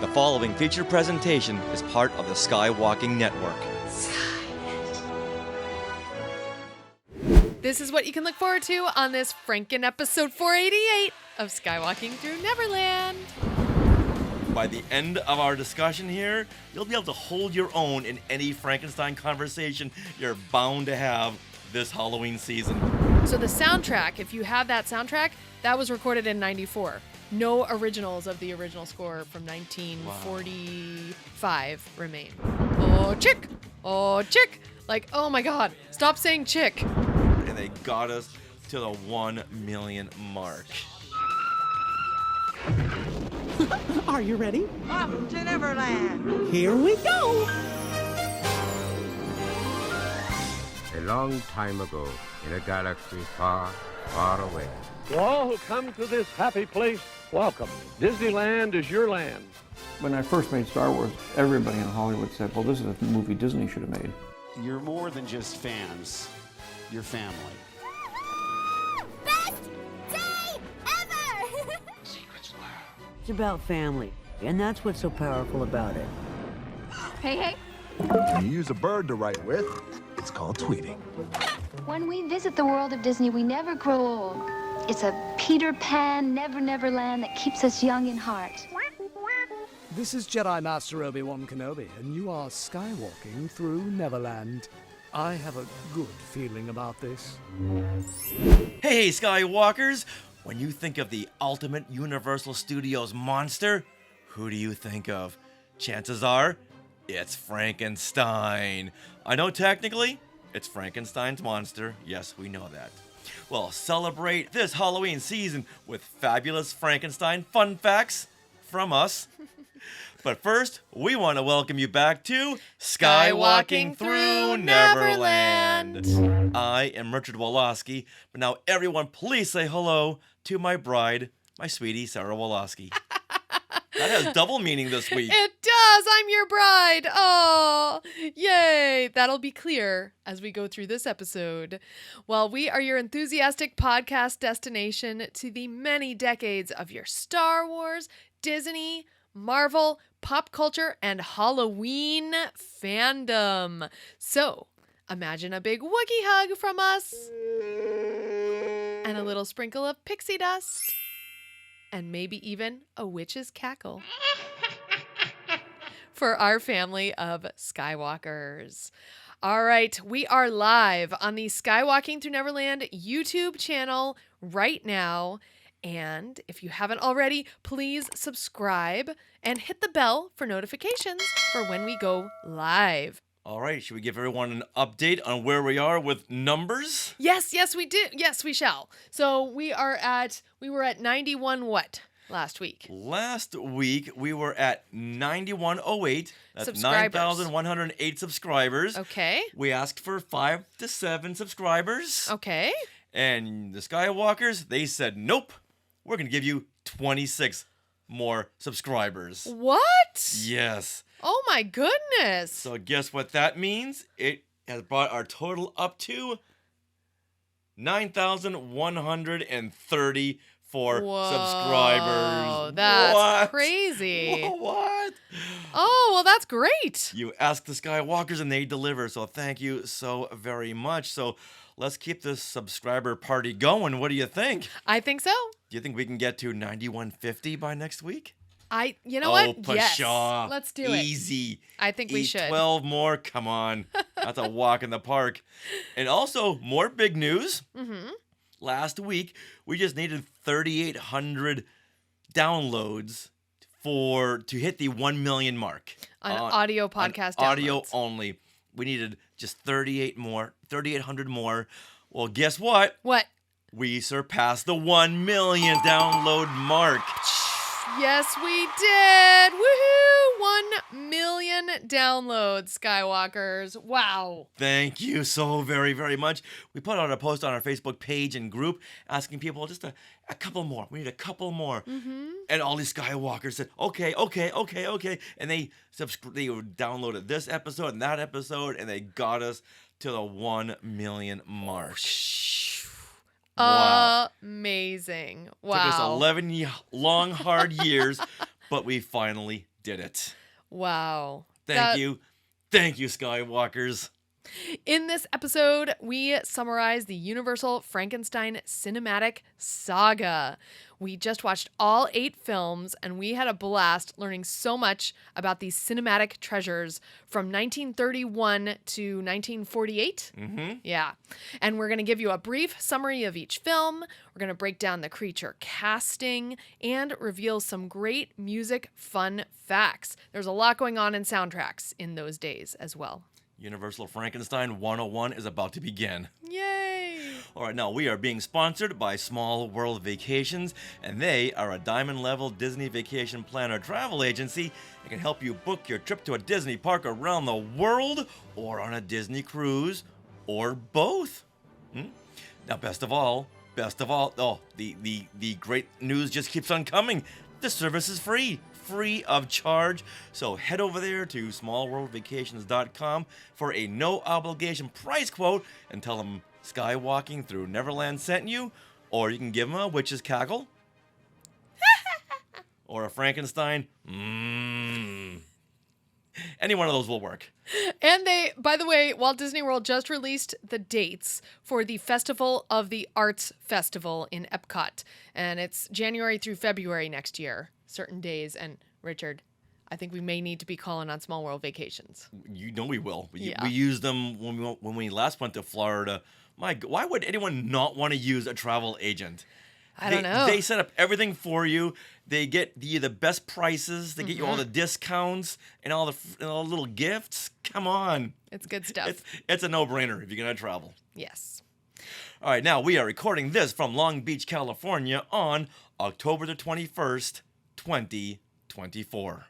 The following feature presentation is part of the Skywalking Network. This is what you can look forward to on this Franken episode 488 of Skywalking Through Neverland. By the end of our discussion here, you'll be able to hold your own in any Frankenstein conversation you're bound to have this Halloween season. So the soundtrack, if you have that soundtrack, that was recorded in 94. No originals of the original score from 1945 remain. Oh, chick! Oh, chick! Like, oh my god, stop saying chick. And they got us to the 1 million mark. Are you ready? Off to Neverland. Here we go! A long time ago, in a galaxy far, far away. To all who come to this happy place, welcome. Disneyland is your land. When I first made Star Wars, everybody in Hollywood said, well, this is a movie Disney should have made. You're more than just fans. You're family. Best day ever! It's about family, and that's what's so powerful about it. Hey. When you use a bird to write with, it's called tweeting. When we visit the world of Disney, we never grow old. It's a Peter Pan, Never Land that keeps us young in heart. This is Jedi Master Obi-Wan Kenobi, and you are skywalking through Neverland. I have a good feeling about this. Hey, Skywalkers! When you think of the ultimate Universal Studios monster, who do you think of? Chances are, it's Frankenstein. I know technically, it's Frankenstein's monster. Yes, we know that. Well, celebrate this Halloween season with fabulous Frankenstein fun facts from us. But first, we want to welcome you back to Skywalking Through Neverland. I am Richard Woloski, but now everyone please say hello to my bride, my sweetie, Sarah Woloski. That has double meaning this week. It does! I'm your bride! Oh, yay! That'll be clear as we go through this episode. Well, we are your enthusiastic podcast destination to the many decades of your Star Wars, Disney, Marvel, pop culture, and Halloween fandom. So, imagine a big Wookiee hug from us, and a little sprinkle of pixie dust, and maybe even a witch's cackle for our family of Skywalkers. All right, we are live on the Skywalking Through Neverland YouTube channel right now. And if you haven't already, please subscribe and hit the bell for notifications for when we go live. All right, should we give everyone an update on where we are with numbers? Yes, we do. Yes, we shall. So we were at 91 what last week? Last week, we were at 9108. That's 9,108 subscribers. Okay. We asked for 5 to 7 subscribers. Okay. And the Skywalkers, they said, nope, we're going to give you 26 more subscribers. What? Yes. Oh my goodness. So guess what that means? It has brought our total up to 9,134 subscribers. That's crazy. What? Oh, well, that's great. You ask the Skywalkers and they deliver. So thank you so very much. So let's keep this subscriber party going. What do you think? I think so. Do you think we can get to 9150 by next week? You know what? Pshaw. Yes. Let's do it. Easy. I think we should. 12 more. Come on. That's a walk in the park. And also, more big news. Mm-hmm. Last week, we just needed 3,800 downloads to hit the 1 million mark. On audio podcast downloads. Audio only. We needed just 3,800 more. Well, guess what? What? We surpassed the 1 million download mark. Yes, we did. Woohoo! 1 million downloads, Skywalkers. Wow. Thank you so very, very much. We put out a post on our Facebook page and group asking people just a couple more. We need a couple more. Mm-hmm. And all these Skywalkers said, okay. And they downloaded this episode and that episode, and they got us to the 1 million mark. Wow. Amazing. Wow. Took us 11 long, hard years, but we finally did it. Wow. Thank you. Thank you, Skywalkers. In this episode, we summarize the Universal Frankenstein cinematic saga. We just watched all 8 films, and we had a blast learning so much about these cinematic treasures from 1931 to 1948. Mm-hmm. Yeah. And we're going to give you a brief summary of each film. We're going to break down the creature casting and reveal some great music fun facts. There's a lot going on in soundtracks in those days as well. Universal Frankenstein 101 is about to begin. Yay! All right, now we are being sponsored by Small World Vacations, and they are a diamond-level Disney vacation planner travel agency that can help you book your trip to a Disney park around the world or on a Disney cruise or both. Now, best of all, the great news just keeps on coming. The service is free of charge. So head over there to smallworldvacations.com for a no obligation price quote and tell them Skywalking Through Neverland sent you, or you can give them a witch's cackle or a Frankenstein. Any one of those will work. And they, by the way, Walt Disney World just released the dates for the Festival of the Arts Festival in Epcot. And it's January through February next year, certain days. And Richard, I think we may need to be calling on Small World Vacations. You know we will. Yeah. We used them when we last went to Florida. Why would anyone not want to use a travel agent? I don't know. They set up everything for you. They get you the best prices. They get you all the discounts and all the little gifts. Come on. It's good stuff. It's a no-brainer if you're going to travel. Yes. All right, now we are recording this from Long Beach, California on October the 21st, 2024.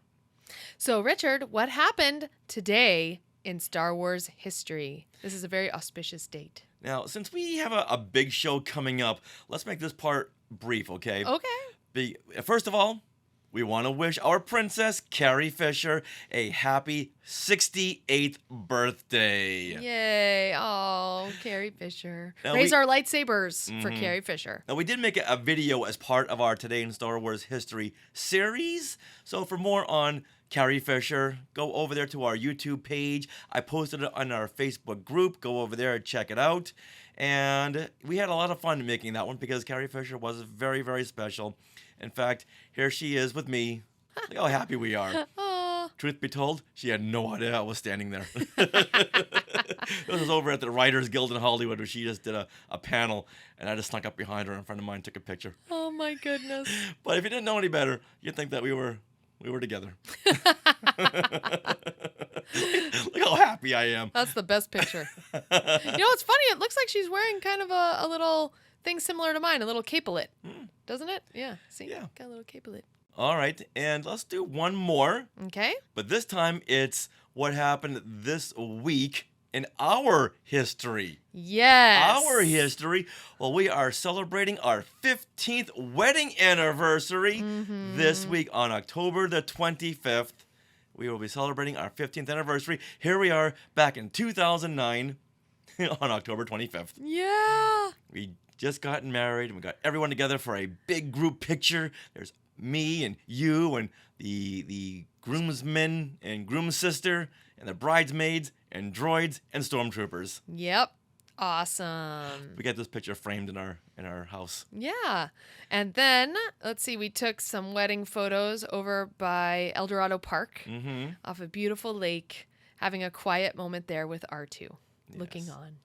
So, Richard, what happened today in Star Wars history? This is a very auspicious date. Now, since we have a big show coming up, let's make this part brief, okay? Okay. First of all, we want to wish our princess, Carrie Fisher, a happy 68th birthday. Yay. Oh, Carrie Fisher. Now Raise our lightsabers for Mhm. Carrie Fisher. Now, we did make a video as part of our Today in Star Wars History series. So for more on Carrie Fisher, go over there to our YouTube page. I posted it on our Facebook group. Go over there and check it out. And we had a lot of fun making that one because Carrie Fisher was very, very special. In fact, here she is with me. Look how happy we are. Aw. Truth be told, she had no idea I was standing there. It was over at the Writers Guild in Hollywood where she just did a panel, and I just snuck up behind her, and a friend of mine took a picture. Oh, my goodness. But if you didn't know any better, you'd think that we were together. Look how happy I am. That's the best picture. It's funny. It looks like she's wearing kind of a little thing similar to mine, a little capelet. Doesn't it? Yeah. See? Yeah. Got a little capelet. All right, and let's do one more. Okay. But this time it's what happened this week in our history. Yes. Our history. Well, we are celebrating our 15th wedding anniversary this week on October the 25th. We will be celebrating our 15th anniversary. Here we are back in 2009 on October 25th. Yeah. We just gotten married and we got everyone together for a big group picture. There's me and you and the groomsmen and groom sister and the bridesmaids and droids and stormtroopers. Yep. Awesome. We got this picture framed in our house. Yeah. And then, let's see, we took some wedding photos over by El Dorado Park off a beautiful lake, having a quiet moment there with R2 looking on.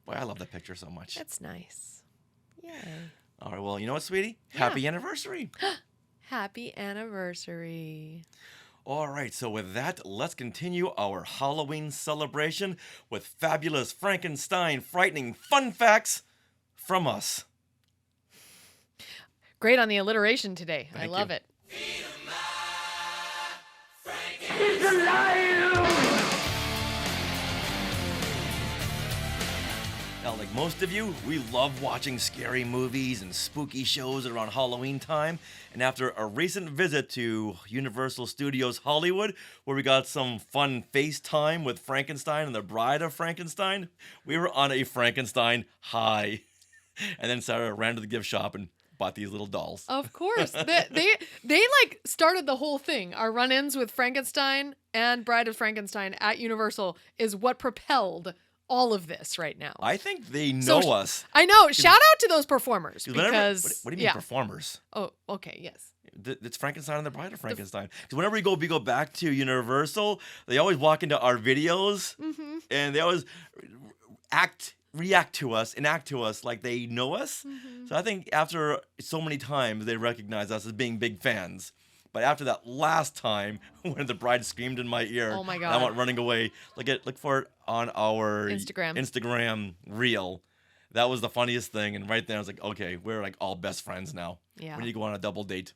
Boy, I love that picture so much. That's nice. Yay. All right, well, you know what, sweetie? Yeah. Happy anniversary. Happy anniversary. All right, so with that, let's continue our Halloween celebration with fabulous Frankenstein frightening fun facts from us. Great on the alliteration today. Thank I love you. it. He's alive! Now, like most of you, we love watching scary movies and spooky shows around Halloween time. And after a recent visit to Universal Studios Hollywood, where we got some fun FaceTime with Frankenstein and the Bride of Frankenstein, we were on a Frankenstein high. And then Sarah ran to the gift shop and bought these little dolls. Of course. They like started the whole thing. Our run-ins with Frankenstein and Bride of Frankenstein at Universal is what propelled all of this right now. I think they know us. I know. Shout out to those performers because what do you mean performers? Oh, okay, yes. It's Frankenstein and the Bride of Frankenstein. Because whenever we go back to Universal, they always walk into our videos and they always react to us, enact to us like they know us. So I think after so many times, they recognize us as being big fans. But after that last time, when the bride screamed in my ear, oh my God, I went running away. Look for it on our Instagram reel. That was the funniest thing. And right there, I was like, okay, we're like all best friends now. Yeah. We need to go on a double date.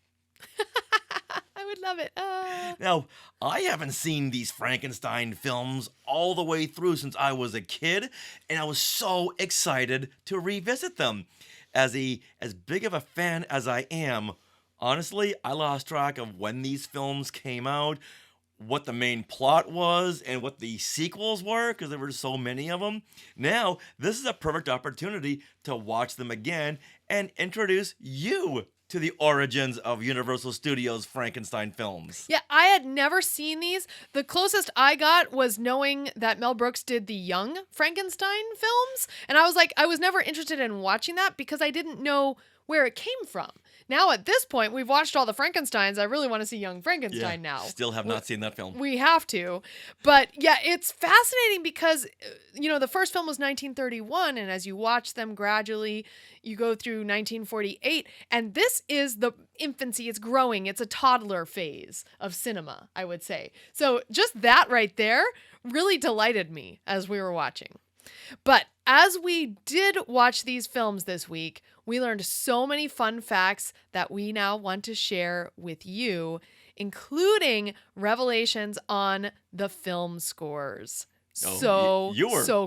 I would love it. Now, I haven't seen these Frankenstein films all the way through since I was a kid, and I was so excited to revisit them. As big of a fan as I am, honestly, I lost track of when these films came out, what the main plot was, and what the sequels were, because there were so many of them. Now, this is a perfect opportunity to watch them again and introduce you to the origins of Universal Studios' Frankenstein films. Yeah, I had never seen these. The closest I got was knowing that Mel Brooks did the Young Frankenstein films, and I was like, I was never interested in watching that because I didn't know where it came from. Now, at this point, we've watched all the Frankensteins. I really want to see Young Frankenstein now. Still have not seen that film. We have to. But yeah, it's fascinating because, the first film was 1931, and as you watch them gradually, you go through 1948, and this is the infancy. It's growing. It's a toddler phase of cinema, I would say. So just that right there really delighted me as we were watching. But as we did watch these films this week, we learned so many fun facts that we now want to share with you, including revelations on the film scores. So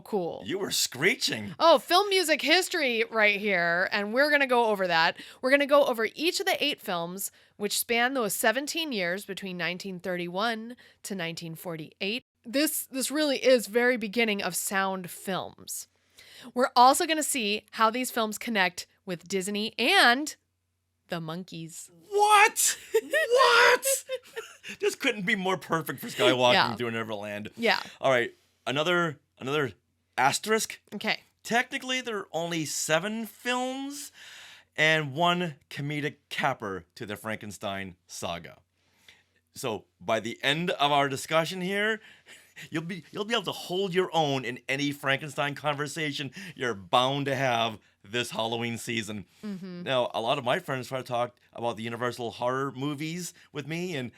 cool. You were screeching. Oh, film music history right here. And we're going to go over that. We're going to go over each of the 8 films, which span those 17 years between 1931 to 1948. This really is very beginning of sound films. We're also going to see how these films connect with Disney and the Monkees. What? This couldn't be more perfect for Skywalking through Neverland. Yeah. All right. Another asterisk. Okay. Technically, there are only 7 films and 1 comedic capper to the Frankenstein saga. So by the end of our discussion here, you'll be able to hold your own in any Frankenstein conversation you're bound to have this Halloween season. Now, a lot of my friends try to talk about the Universal horror movies with me, and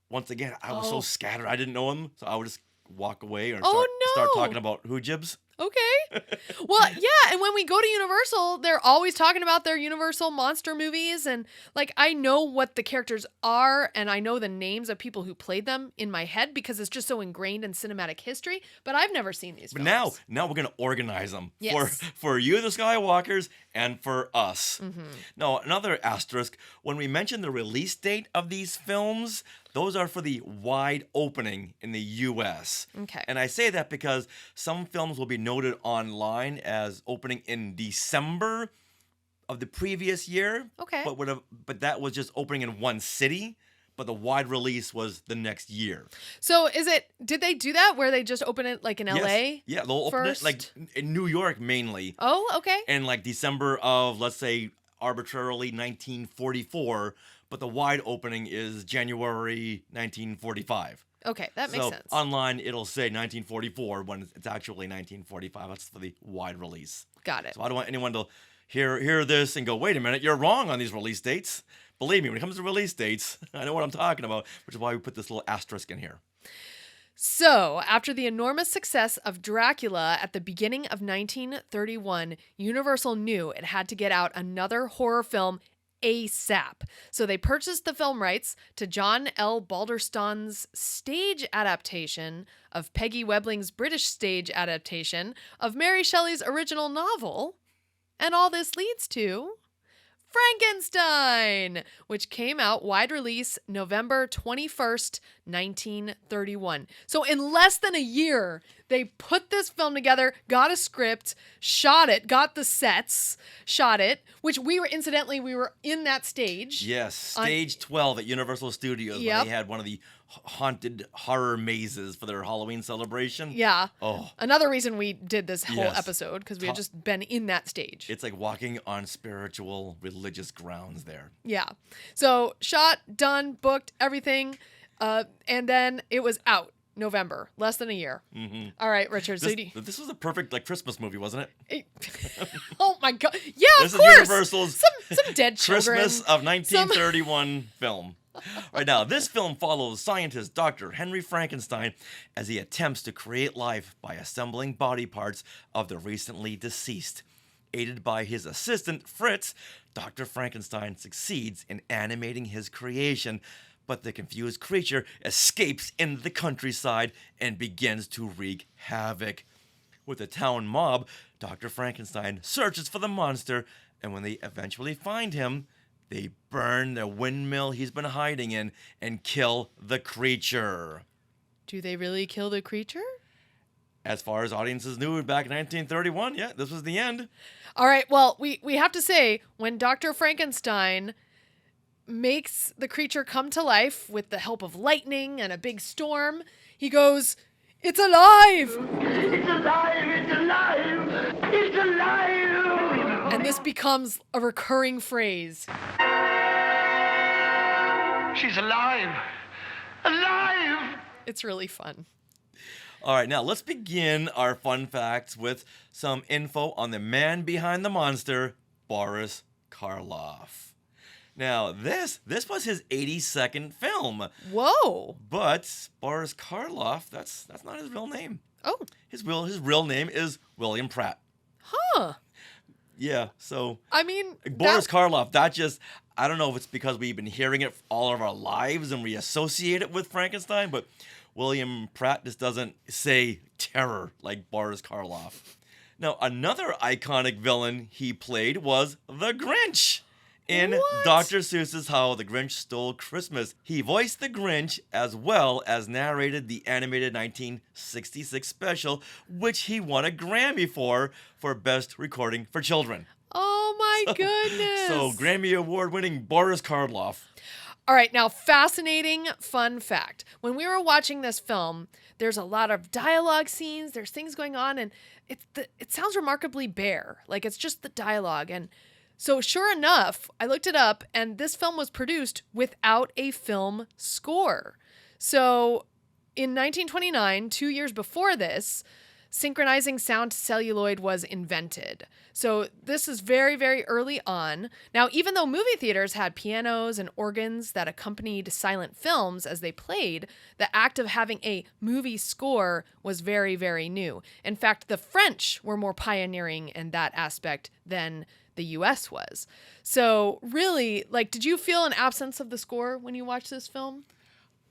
once again, I was so scattered, I didn't know them, so I would just walk away or start talking about hoojibs. Okay. Well, yeah, and when we go to Universal, they're always talking about their Universal monster movies, and I know what the characters are, and I know the names of people who played them in my head because it's just so ingrained in cinematic history, but I've never seen these films. But now we're going to organize them for you, the Skywalkers, and for us. Now, another asterisk, when we mention the release date of these films, those are for the wide opening in the U.S. Okay. And I say that because some films will be noted online as opening in December of the previous year. Okay. But that was just opening in one city, but the wide release was the next year. So did they do that where they just open it in LA? Yeah, they'll open it in New York mainly. Oh, okay. In December of, let's say, arbitrarily 1944, but the wide opening is January 1945. Okay, that makes sense. Online, it'll say 1944 when it's actually 1945. That's for the wide release. Got it. So I don't want anyone to hear this and go, wait a minute, you're wrong on these release dates. Believe me, when it comes to release dates, I know what I'm talking about, which is why we put this little asterisk in here. So, after the enormous success of Dracula at the beginning of 1931, Universal knew it had to get out another horror film ASAP. So they purchased the film rights to John L. Balderston's stage adaptation of Peggy Webling's British stage adaptation of Mary Shelley's original novel. And all this leads to Frankenstein, which came out wide release November 21st, 1931. So in less than a year, they put this film together, got a script, shot it, got the sets, shot it, which we were in that stage. Yes, stage 12 at Universal Studios when they had one of the haunted horror mazes for their Halloween celebration. Yeah. Oh. Another reason we did this whole episode, because we had just been in that stage. It's like walking on spiritual, religious grounds there. Yeah. So shot, done, booked, everything. And then it was out November, less than a year. Mm-hmm. All right, Richard. This was a perfect Christmas movie, wasn't it? Oh my God! Yeah, this of course. Is Universal's some dead children. Christmas of 1931 film. Right now, this film follows scientist Dr. Henry Frankenstein as he attempts to create life by assembling body parts of the recently deceased. Aided by his assistant Fritz, Dr. Frankenstein succeeds in animating his creation. But the confused creature escapes into the countryside and begins to wreak havoc. With the town mob, Dr. Frankenstein searches for the monster, and when they eventually find him, they burn the windmill he's been hiding in and kill the creature. Do they really kill the creature? As far as audiences knew back in 1931, yeah, this was the end. All right, well, we have to say, when Dr. Frankenstein makes the creature come to life with the help of lightning and a big storm, he goes, "It's alive! It's alive! It's alive! It's alive!" And this becomes a recurring phrase. She's alive! Alive! It's really fun. All right, now let's begin our fun facts with some info on the man behind the monster, Boris Karloff. Now, this was his 82nd film. Whoa! But Boris Karloff, that's not his real name. Oh. His real name is William Pratt. Huh. Yeah, so I mean, Boris Karloff, I don't know if it's because we've been hearing it all of our lives and we associate it with Frankenstein, but William Pratt just doesn't say terror like Boris Karloff. Now, another iconic villain he played was the Grinch. In Dr. Seuss's How the Grinch Stole Christmas, he voiced the Grinch as well as narrated the animated 1966 special, which he won a Grammy for Best Recording for Children. Oh my goodness. So Grammy Award-winning Boris Karloff. All right, now fascinating fun fact. When we were watching this film, there's a lot of dialogue scenes, there's things going on, and it sounds remarkably bare. Like it's just the dialogue. And so sure enough, I looked it up, and this film was produced without a film score. So in 1929, 2 years before this, synchronizing sound to celluloid was invented. So this is very, very early on. Now, even though movie theaters had pianos and organs that accompanied silent films as they played, the act of having a movie score was very, very new. In fact, the French were more pioneering in that aspect than the US was. So really, like, did you feel an absence of the score when you watched this film?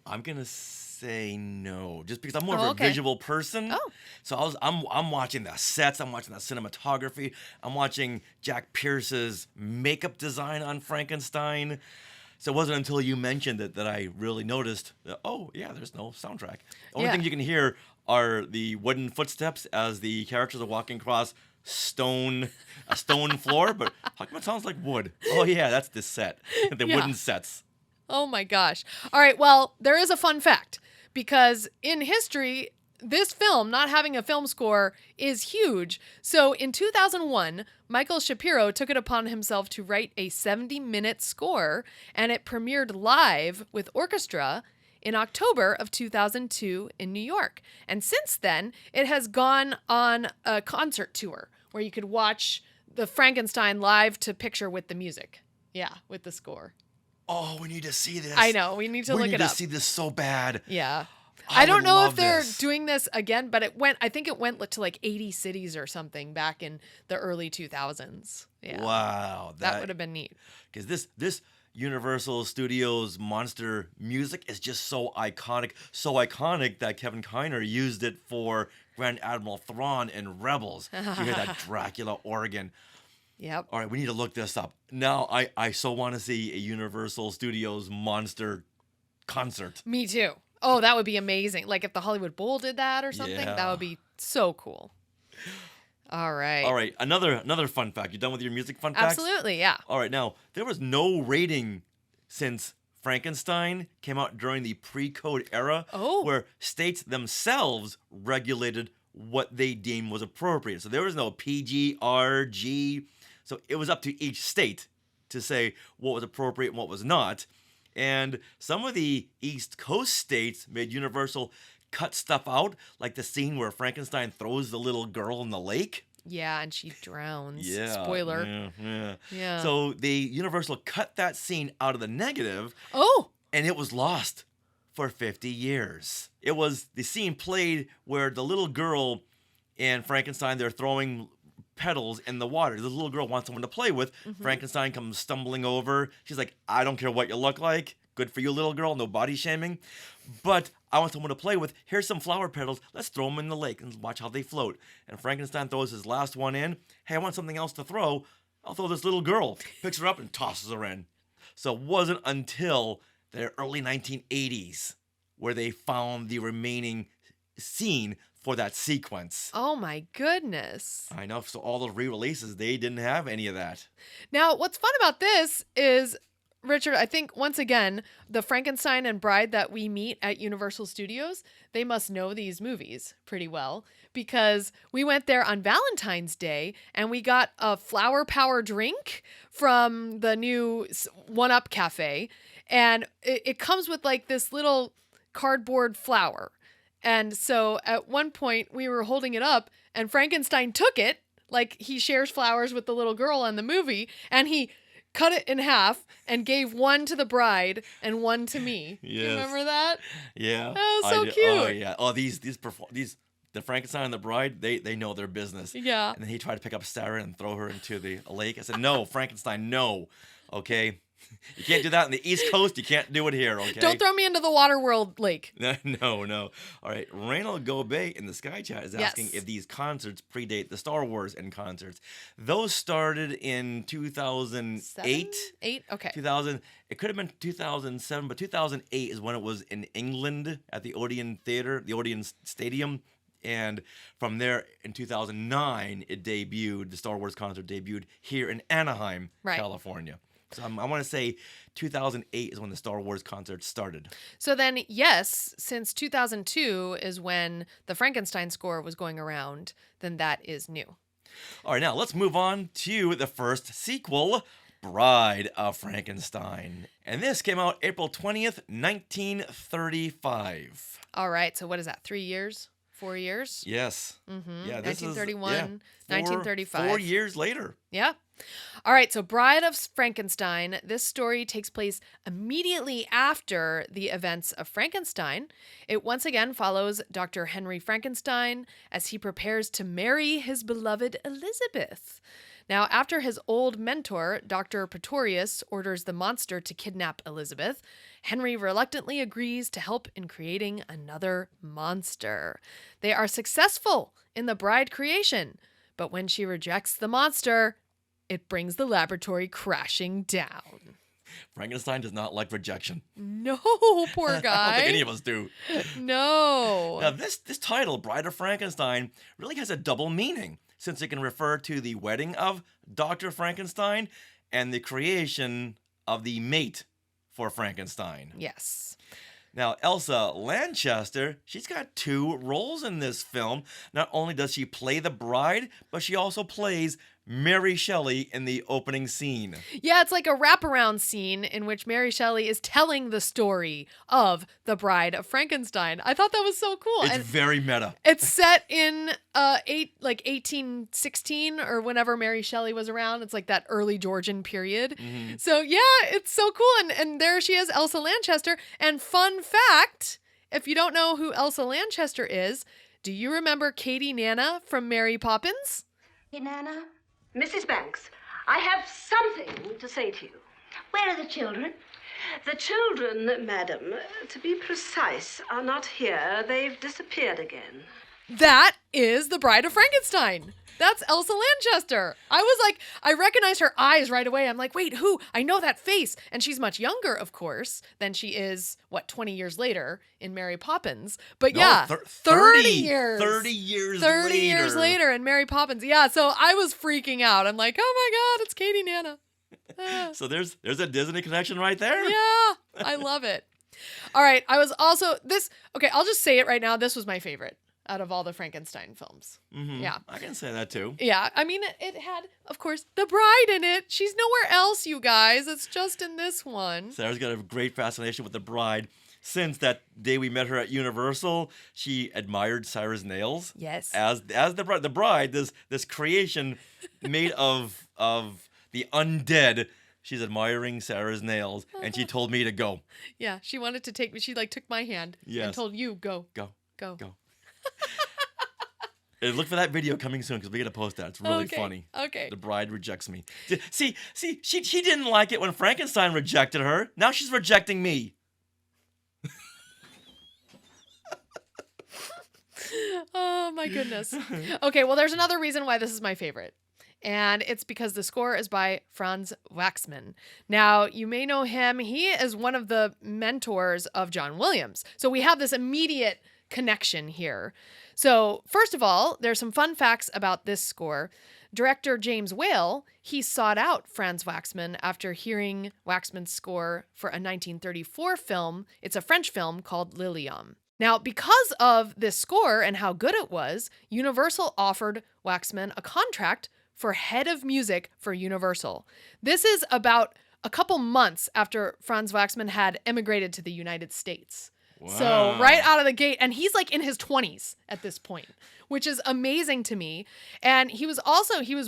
I'm going to say no, just because I'm more of a visual person. Oh. So I'm watching the sets, I'm watching the cinematography, I'm watching Jack Pierce's makeup design on Frankenstein. So it wasn't until you mentioned it that I really noticed that, oh, yeah, there's no soundtrack. The only things you can hear are the wooden footsteps as the characters are walking across a stone floor, but how come it sounds like wood? Oh, yeah, that's the set, the wooden sets. Oh my gosh. All right, well, there is a fun fact, because in history, this film, not having a film score, is huge. So in 2001, Michael Shapiro took it upon himself to write a 70-minute score, and it premiered live with orchestra in October of 2002 in New York. And since then, it has gone on a concert tour where you could watch the Frankenstein live to picture with the music. Yeah, with the score. Oh, we need to see this. I know. We need to look it up. We need to see this so bad. Yeah. I don't know if they're this. doing this again, but I think it went to like 80 cities or something back in the early 2000s. Yeah. Wow. That would have been neat. Because this Universal Studios monster music is just so iconic that Kevin Kiner used it for Grand Admiral Thrawn in Rebels. You hear that Dracula organ. Yep. All right, we need to look this up. Now, I so want to see a Universal Studios monster concert. Me too. Oh, that would be amazing. Like if the Hollywood Bowl did that or something, that Yeah. would be so cool. All right. All right, another fun fact. You done with your music fun facts? Absolutely, yeah. All right, now, there was no rating since Frankenstein came out during the pre-code era where states themselves regulated what they deemed was appropriate. So there was no PG, R, G. So it was up to each state to say what was appropriate and what was not. And some of the East Coast states made Universal cut stuff out, like the scene where Frankenstein throws the little girl in the lake. Yeah, and she drowns. Yeah. Spoiler. Yeah. So the Universal cut that scene out of the negative. Oh. And it was lost for 50 years. It was the scene played where the little girl and Frankenstein, they're throwing petals in the water. The little girl wants someone to play with. Frankenstein comes stumbling over. She's like, I don't care what you look like. Good for you, little girl. No body shaming. But I want someone to play with. Here's some flower petals. Let's throw them in the lake and watch how they float. And Frankenstein throws his last one in. Hey, I want something else to throw. I'll throw this little girl. Picks her up and tosses her in. So it wasn't until the early 1980s where they found the remaining scene for that sequence. Oh my goodness. I know. So all those re-releases, they didn't have any of that. Now, what's fun about this is, Richard, I think once again, the Frankenstein and Bride that we meet at Universal Studios, they must know these movies pretty well because we went there on Valentine's Day and we got a flower power drink from the new 1UP Cafe. And it comes with like this little cardboard flower. And so at one point we were holding it up and Frankenstein took it, like he shares flowers with the little girl in the movie, and he cut it in half and gave one to the bride and one to me. Yes. You remember that? Yeah. That was so cute. Oh yeah. Oh, these the Frankenstein and the Bride, they know their business. Yeah. And then he tried to pick up Sarah and throw her into the lake. I said, no, Frankenstein, no. Okay. You can't do that on the East Coast. You can't do it here, okay? Don't throw me into the Waterworld lake. No. All right. Reynold Gobet in the Sky Chat is asking if these concerts predate the Star Wars and concerts. Those started in 2008. 8? Okay. 2000. It could have been 2007, but 2008 is when it was in England at the Odeon Theater, the Odeon Stadium. And from there, in 2009, it debuted, the Star Wars concert debuted here in Anaheim, California. So I want to say 2008 is when the Star Wars concert started. So then, yes, since 2002 is when the Frankenstein score was going around, then that is new. All right, now let's move on to the first sequel, Bride of Frankenstein. And this came out April 20th, 1935. All right, so what is that, 3 years? 4 years? Yes. Mm-hmm. Yeah, 1931, 1935. 4 years later. Yeah. All right, so Bride of Frankenstein, this story takes place immediately after the events of Frankenstein. It once again follows Dr. Henry Frankenstein as he prepares to marry his beloved Elizabeth. Now, after his old mentor, Dr. Pretorius, orders the monster to kidnap Elizabeth, Henry reluctantly agrees to help in creating another monster. They are successful in the bride creation, but when she rejects the monster, it brings the laboratory crashing down. Frankenstein does not like rejection. No, poor guy. I don't think any of us do. No. Now, this title, Bride of Frankenstein, really has a double meaning, since it can refer to the wedding of Dr. Frankenstein and the creation of the mate for Frankenstein. Yes. Now, Elsa Lanchester, she's got 2 roles in this film. Not only does she play the bride, but she also plays Mary Shelley in the opening scene. Yeah, it's like a wraparound scene in which Mary Shelley is telling the story of the Bride of Frankenstein. I thought that was so cool. It's very meta. It's set in 1816 or whenever Mary Shelley was around. It's like that early Georgian period. Mm-hmm. So yeah, it's so cool. And there she is, Elsa Lanchester. And fun fact, if you don't know who Elsa Lanchester is, do you remember Katie Nana from Mary Poppins? Hey, Nana? Mrs. Banks, I have something to say to you. Where are the children? The children, madam, to be precise, are not here. They've disappeared again. That is the Bride of Frankenstein. That's Elsa Lanchester. I was like, I recognized her eyes right away. I'm like, wait, who? I know that face. And she's much younger, of course, than she is, 20 years later in Mary Poppins. But yeah, 30 years. 30 years 30 years later in Mary Poppins. Yeah, so I was freaking out. I'm like, oh my God, it's Katie Nana. So there's a Disney connection right there. Yeah, I love it. All right, I was also, okay, I'll just say it right now. This was my favorite out of all the Frankenstein films. Mm-hmm. Yeah. I can say that too. Yeah. I mean, it had, of course, the bride in it. She's nowhere else, you guys. It's just in this one. Sarah's got a great fascination with the bride. Since that day we met her at Universal, she admired Sarah's nails. Yes. As the bride. The bride, this creation made of the undead. She's admiring Sarah's nails, and she told me to go. Yeah, she wanted to take me. She took my hand and told you, go. Go. Go. And look for that video coming soon because we got to post that. It's really funny. Okay. The bride rejects me. See, she didn't like it when Frankenstein rejected her. Now she's rejecting me. Oh, my goodness. Okay, well, there's another reason why this is my favorite. And it's because the score is by Franz Waxman. Now, you may know him. He is one of the mentors of John Williams. So we have this immediate connection here. So first of all, there's some fun facts about this score. Director James Whale, he sought out Franz Waxman after hearing Waxman's score for a 1934 film. It's a French film called Lilium. Now, because of this score and how good it was, Universal offered Waxman a contract for head of music for Universal. This is about a couple months after Franz Waxman had emigrated to the United States. Wow. So right out of the gate, and he's like in his 20s at this point, which is amazing to me. And he was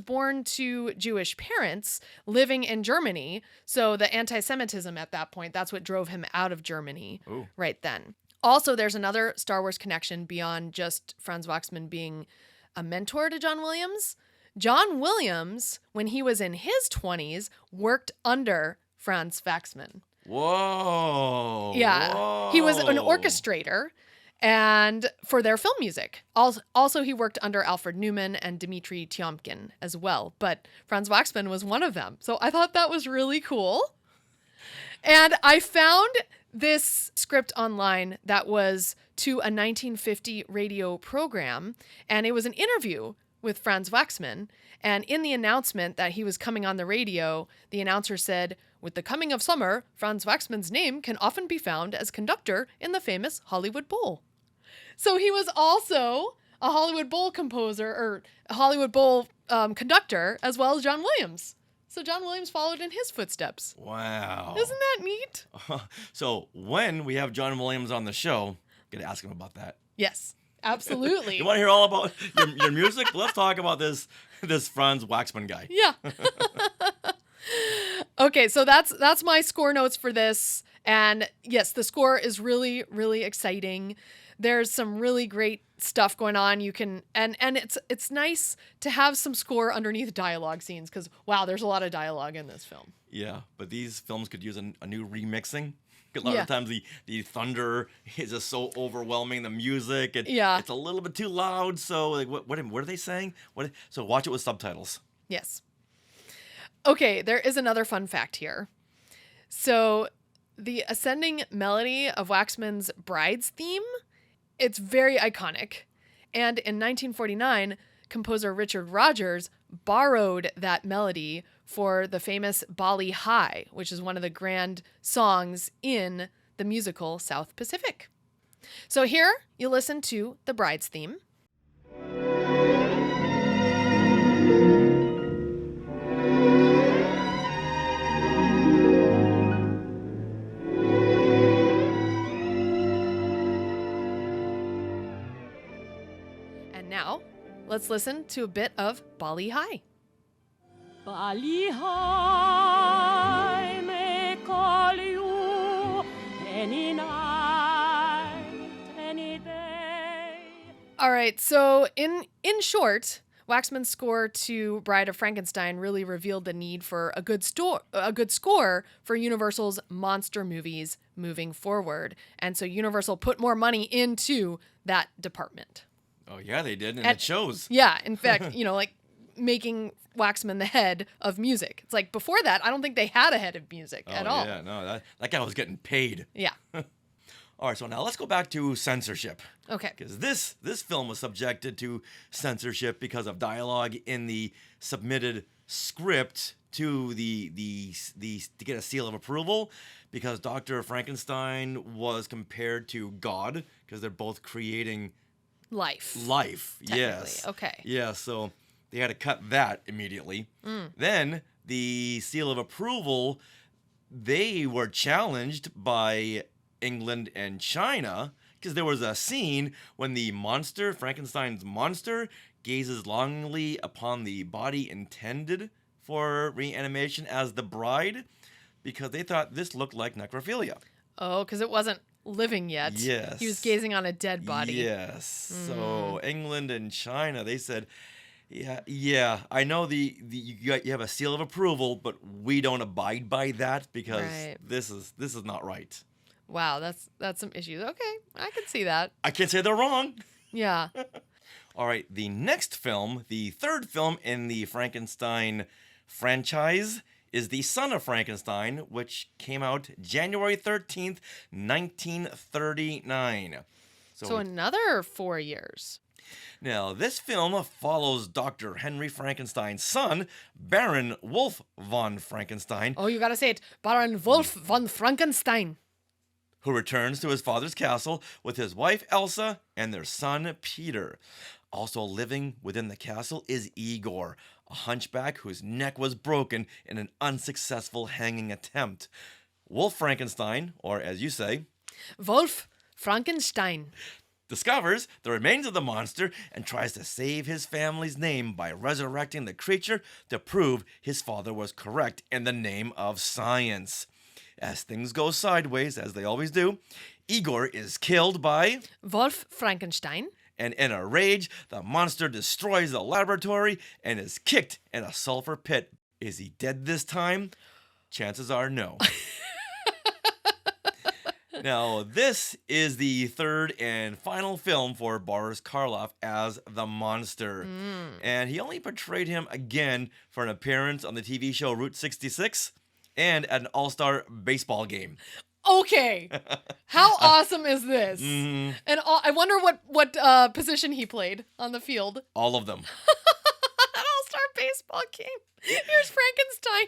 born to Jewish parents living in Germany. So the anti-Semitism at that point, that's what drove him out of Germany right then. Also, there's another Star Wars connection beyond just Franz Waxman being a mentor to John Williams. John Williams, when he was in his 20s, worked under Franz Waxman. Whoa. Yeah. Whoa. He was an orchestrator and for their film music. Also, he worked under Alfred Newman and Dmitri Tiomkin as well. But Franz Waxman was one of them. So I thought that was really cool. And I found this script online that was to a 1950 radio program. And it was an interview with Franz Waxman. And in the announcement that he was coming on the radio, the announcer said, "With the coming of summer, Franz Waxman's name can often be found as conductor in the famous Hollywood Bowl." So he was also a Hollywood Bowl composer or a Hollywood Bowl conductor as well as John Williams. So John Williams followed in his footsteps. Wow. Isn't that neat? So when we have John Williams on the show, I'm going to ask him about that. Yes, absolutely. You want to hear all about your music? Let's talk about this Franz Waxman guy. Yeah. Okay, so that's my score notes for this. And yes, the score is really, really exciting. There's some really great stuff going on. You can and it's nice to have some score underneath dialogue scenes because wow, there's a lot of dialogue in this film. Yeah, but these films could use a new remixing. A lot of times the thunder is just so overwhelming. The music, it's a little bit too loud. So like, what are they saying? So watch it with subtitles. Yes. Okay, there is another fun fact here. So the ascending melody of Waxman's Bride's theme, it's very iconic. And in 1949, composer Richard Rodgers borrowed that melody for the famous Bali High, which is one of the grand songs in the musical South Pacific. So here you listen to the Bride's theme. And now let's listen to a bit of Bali High. Bali High may call you any night, any day. All right, so in short, Waxman's score to Bride of Frankenstein really revealed the need for a good score for Universal's monster movies moving forward. And so Universal put more money into that department. Oh, yeah, they did, and it shows. Yeah, in fact, like making Waxman the head of music. It's like before that, I don't think they had a head of music at all. Yeah, no, that guy was getting paid. Yeah. All right, so now let's go back to censorship. Okay. Because this film was subjected to censorship because of dialogue in the submitted script to the to get a seal of approval, because Dr. Frankenstein was compared to God because they're both creating life. Yes. Okay. Yeah, so they had to cut that immediately. Then the seal of approval, they were challenged by England and China because there was a scene when the monster, Frankenstein's monster, gazes longingly upon the body intended for reanimation as the bride, because they thought this looked like necrophilia. Oh, because it wasn't living yet. Yes. He was gazing on a dead body. Yes. So England and China, they said, yeah, I know you have a seal of approval, but we don't abide by that because this is not right. Wow, that's some issues. Okay, I can see that. I can't say they're wrong. Yeah. All right, the next film, the third film in the Frankenstein franchise, is The Son of Frankenstein, which came out January 13th, 1939. So another 4 years. Now, this film follows Dr. Henry Frankenstein's son, Baron Wolf von Frankenstein. Oh, you gotta say it. Baron Wolf von Frankenstein. Who returns to his father's castle with his wife Elsa and their son Peter. Also living within the castle is Igor, a hunchback whose neck was broken in an unsuccessful hanging attempt. Wolf Frankenstein, or as you say, Wolf Frankenstein, discovers the remains of the monster and tries to save his family's name by resurrecting the creature to prove his father was correct in the name of science. As things go sideways, as they always do, Igor is killed by Wolf Frankenstein. And in a rage, the monster destroys the laboratory and is kicked in a sulfur pit. Is he dead this time? Chances are no. Now, this is the third and final film for Boris Karloff as the monster. And he only portrayed him again for an appearance on the TV show Route 66 and at an all-star baseball game. Okay, how awesome is this? And I wonder what position he played on the field. All of them. An all-star baseball game. Here's Frankenstein.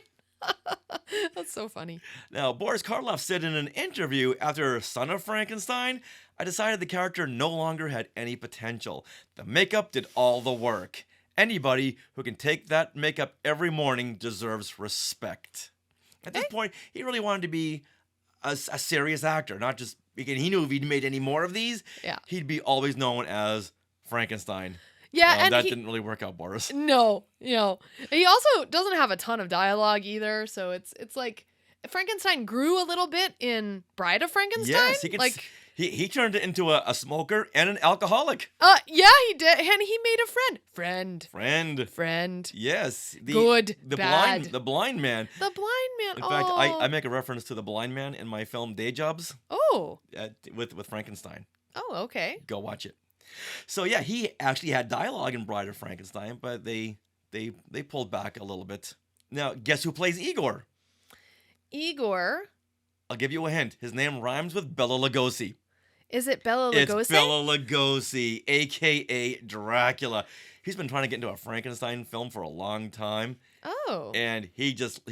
That's so funny. Now, Boris Karloff said in an interview after Son of Frankenstein, I decided the character no longer had any potential. The makeup did all the work. Anybody who can take that makeup every morning deserves respect. At this point, he really wanted to be a serious actor, not just, he knew if he'd made any more of these, he'd be always known as Frankenstein. Yeah, and that didn't really work out, Boris. No, he also doesn't have a ton of dialogue either, so it's like Frankenstein grew a little bit in Bride of Frankenstein. Yes, he turned it into a smoker and an alcoholic. Yeah, he did, and he made a friend. Yes, the bad. blind man. The blind man. In fact, I make a reference to the blind man in my film Day Jobs. Oh, with Frankenstein. Oh, okay. Go watch it. So yeah, he actually had dialogue in Bride of Frankenstein, but they pulled back a little bit. Now, guess who plays Igor? Igor. I'll give you a hint. His name rhymes with Bela Lugosi. Is it Bela Lugosi? It's Bela Lugosi, a.k.a. Dracula. He's been trying to get into a Frankenstein film for a long time. Oh. And he just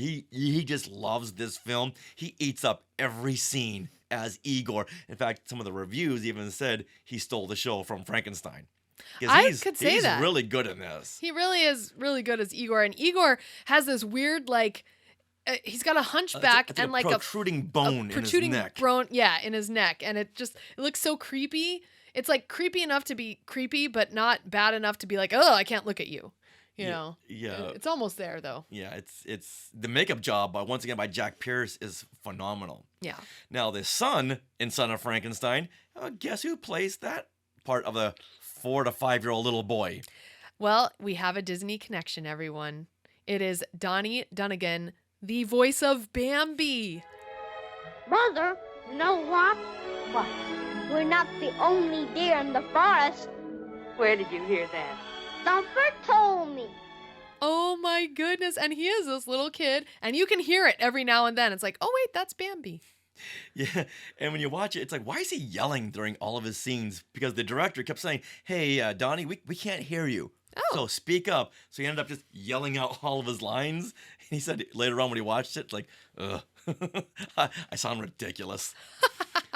loves this film. He eats up every scene as Igor. In fact, some of the reviews even said he stole the show from Frankenstein. I could say that. He's really good in this. He really is really good as Igor. And Igor has this weird, he's got a hunchback it's and a protruding bone in his neck. In his neck. And it looks so creepy. It's like creepy enough to be creepy, but not bad enough to be like, oh, I can't look at you. You know? Yeah. It's almost there, though. Yeah, it's the makeup job, once again, by Jack Pierce is phenomenal. Yeah. Now, the son in Son of Frankenstein, guess who plays that part of the 4 to 5-year-old little boy? Well, we have a Disney connection, everyone. It is Donnie Dunnigan, the voice of Bambi. Mother, you know what? What? We're not the only deer in the forest. Where did you hear that? Thumper told me. Oh my goodness. And he is this little kid, and you can hear it every now and then. It's like, oh wait, that's Bambi. Yeah, and when you watch it, it's like, why is he yelling during all of his scenes? Because the director kept saying, hey, Donnie, we can't hear you. Oh. So speak up. So he ended up just yelling out all of his lines. And he said later on when he watched it, like, ugh, I sound ridiculous.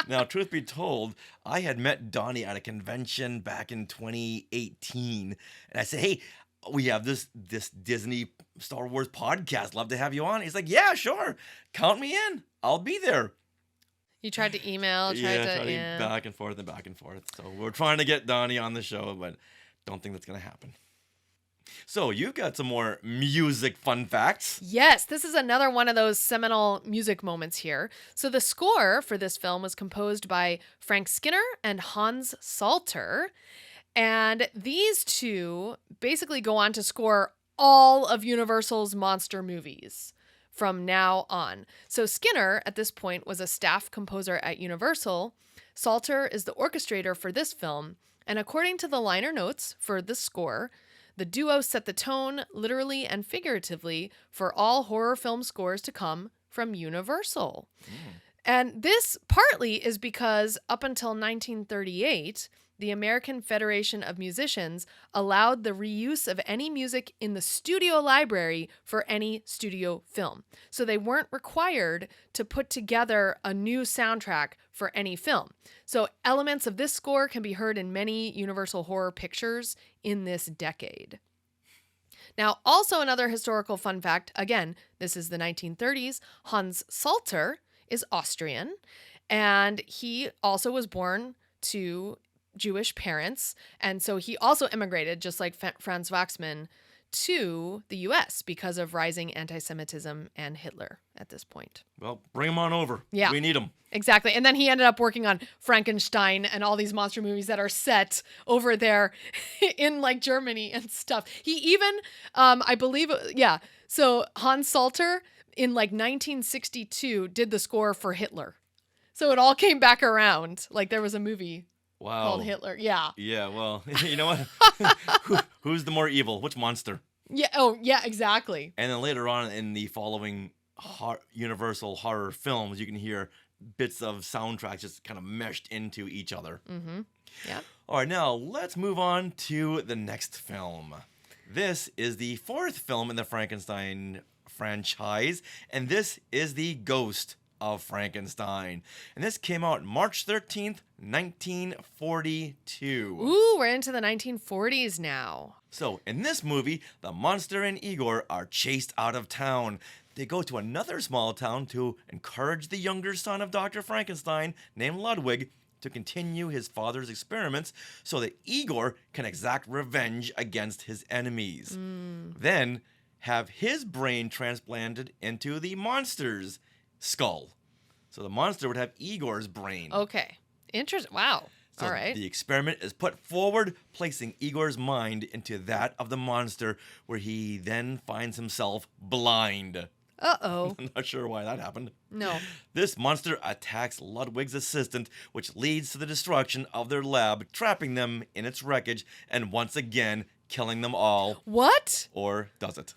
Now, truth be told, I had met Donnie at a convention back in 2018. And I said, hey, we have this Disney Star Wars podcast. Love to have you on. He's like, yeah, sure. Count me in. I'll be there. You tried to email, Back and forth and back and forth. So we're trying to get Donnie on the show, but don't think that's going to happen. So you got some more music fun facts. Yes, this is another one of those seminal music moments here. So the score for this film was composed by Frank Skinner and Hans Salter. And these two basically go on to score all of Universal's monster movies from now on. So Skinner, at this point, was a staff composer at Universal. Salter is the orchestrator for this film. And according to the liner notes for the score, the duo set the tone, literally and figuratively, for all horror film scores to come from Universal. And this partly is because up until 1938, the American Federation of Musicians allowed the reuse of any music in the studio library for any studio film. So they weren't required to put together a new soundtrack for any film. So elements of this score can be heard in many Universal horror pictures in this decade. Now, also another historical fun fact, again, this is the 1930s, Hans Salter is Austrian, and he also was born to Jewish parents, and so he also immigrated, just like Franz Waxman, to the U.S. because of rising anti-Semitism and Hitler at this point. Well, bring him on over. Yeah. We need him. Exactly. And then he ended up working on Frankenstein and all these monster movies that are set over there in like Germany and stuff. He even, I believe, so Hans Salter in like 1962 did the score for Hitler. So it all came back around. Like there was a movie called Hitler. Yeah. Yeah, well, you know what? Who's the more evil? Which monster? Yeah. Oh, yeah, exactly. And then later on in the following Universal horror films, you can hear bits of soundtracks just kind of meshed into each other. Mm-hmm. Yeah. All right, now let's move on to the next film. This is the fourth film in the Frankenstein franchise, and this is The Ghost of Frankenstein. And this came out March 13th, 1942. Ooh, we're into the 1940s now. So, in this movie, the monster and Igor are chased out of town. They go to another small town to encourage the younger son of Dr. Frankenstein, named Ludwig, to continue his father's experiments so that Igor can exact revenge against his enemies. Then, have his brain transplanted into the monster's skull. So the monster would have Igor's brain. Okay. Interesting. Wow. So all right. The experiment is put forward, placing Igor's mind into that of the monster, where he then finds himself blind. Uh-oh. I'm not sure why that happened. No. This monster attacks Ludwig's assistant, which leads to the destruction of their lab, trapping them in its wreckage, and once again killing them all. What? Or does it?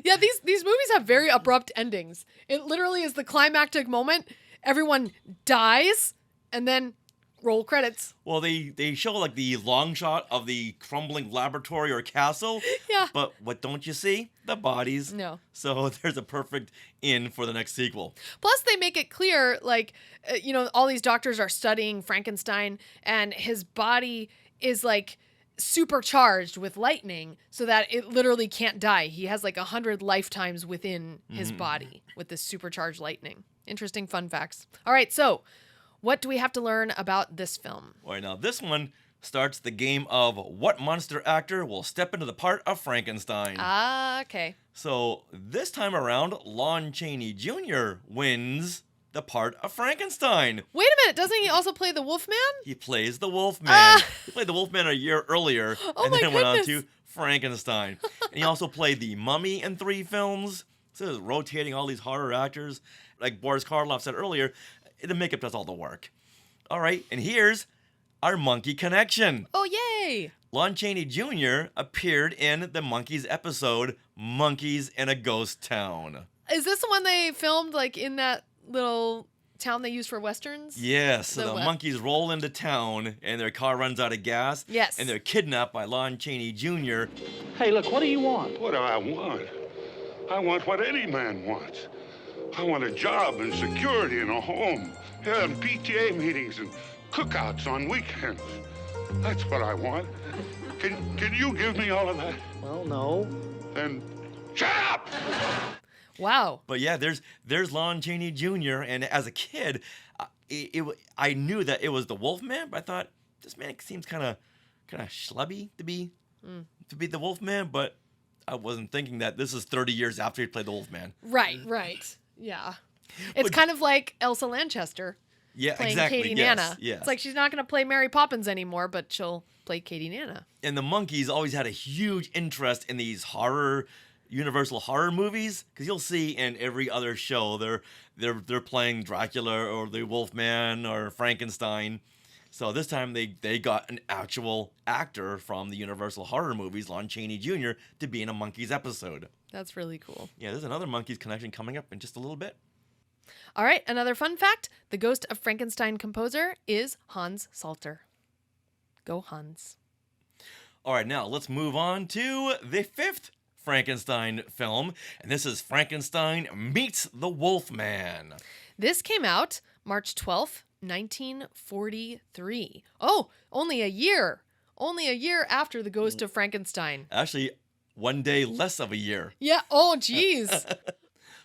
Yeah, these movies have very abrupt endings. It literally is the climactic moment. Everyone dies, and then roll credits. Well, they show like the long shot of the crumbling laboratory or castle. Yeah. But what don't you see? The bodies. No. So there's a perfect in for the next sequel. Plus, they make it clear, like, all these doctors are studying Frankenstein, and his body is like supercharged with lightning so that it literally can't die. He has like 100 lifetimes within his body with this supercharged lightning. Interesting fun facts. All right, so what do we have to learn about this film? All right, now this one starts the game of what monster actor will step into the part of Frankenstein. Ah, okay. So this time around, Lon Chaney Jr. wins the part of Frankenstein. Wait a minute, doesn't he also play the Wolfman? He plays the Wolfman. He played the Wolfman a year earlier, and then went on to Frankenstein. And he also played the Mummy in 3 films. So he's rotating all these horror actors. Like Boris Karloff said earlier, the makeup does all the work. All right, and here's our monkey connection. Oh, yay! Yay! Lon Chaney Jr. appeared in the Monkees episode Monkees in a Ghost Town. Is this the one they filmed like in that little town they use for westerns? Yes, so the monkeys roll into town and their car runs out of gas. Yes. And they're kidnapped by Lon Chaney Jr. Hey, look, what do you want? What do I want? I want what any man wants. I want a job and security and a home. Yeah, and PTA meetings and cookouts on weekends. That's what I want. Can you give me all of that? Well, no. Then shut up! Wow. But yeah, there's Lon Chaney Jr. And as a kid, I knew that it was the Wolfman, but I thought this man seems kind of schlubby to be the Wolfman. But I wasn't thinking that this is 30 years after he played the Wolfman. Right. Yeah. It's kind of like Elsa Lanchester. Yeah, playing exactly. Katie yes, Nana. Yes. It's like she's not going to play Mary Poppins anymore, but she'll play Katie Nana. And the Monkees always had a huge interest in these Universal horror movies, because you'll see in every other show they're playing Dracula or the Wolfman or Frankenstein. So this time they got an actual actor from the Universal horror movies, Lon Chaney Jr., to be in a Monkees episode. That's really cool. Yeah, there's another Monkees connection coming up in just a little bit. All right, another fun fact. The Ghost of Frankenstein composer is Hans Salter. Go Hans. All right, now let's move on to the fifth Frankenstein film, and this is Frankenstein Meets the Wolfman. This came out March 12th, 1943. Oh, only a year after The Ghost of Frankenstein. Actually, one day less of a year. Yeah, oh geez.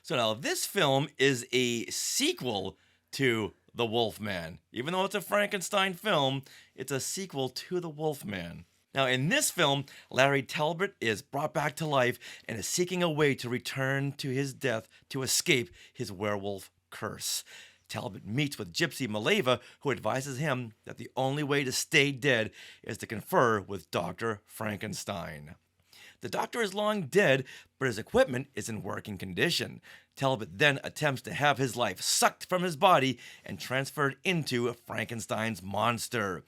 So now this film is a sequel to The Wolfman. Even though it's a Frankenstein film, it's a sequel to The Wolfman. Now, in this film, Larry Talbot is brought back to life and is seeking a way to return to his death to escape his werewolf curse. Talbot meets with Gypsy Maleva, who advises him that the only way to stay dead is to confer with Dr. Frankenstein. The doctor is long dead, but his equipment is in working condition. Talbot then attempts to have his life sucked from his body and transferred into Frankenstein's monster.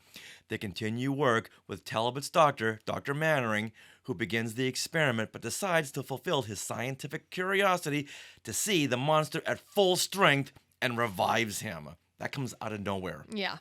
They continue work with Talbot's doctor, Dr. Mannering, who begins the experiment but decides to fulfill his scientific curiosity to see the monster at full strength and revives him. That comes out of nowhere. Yeah.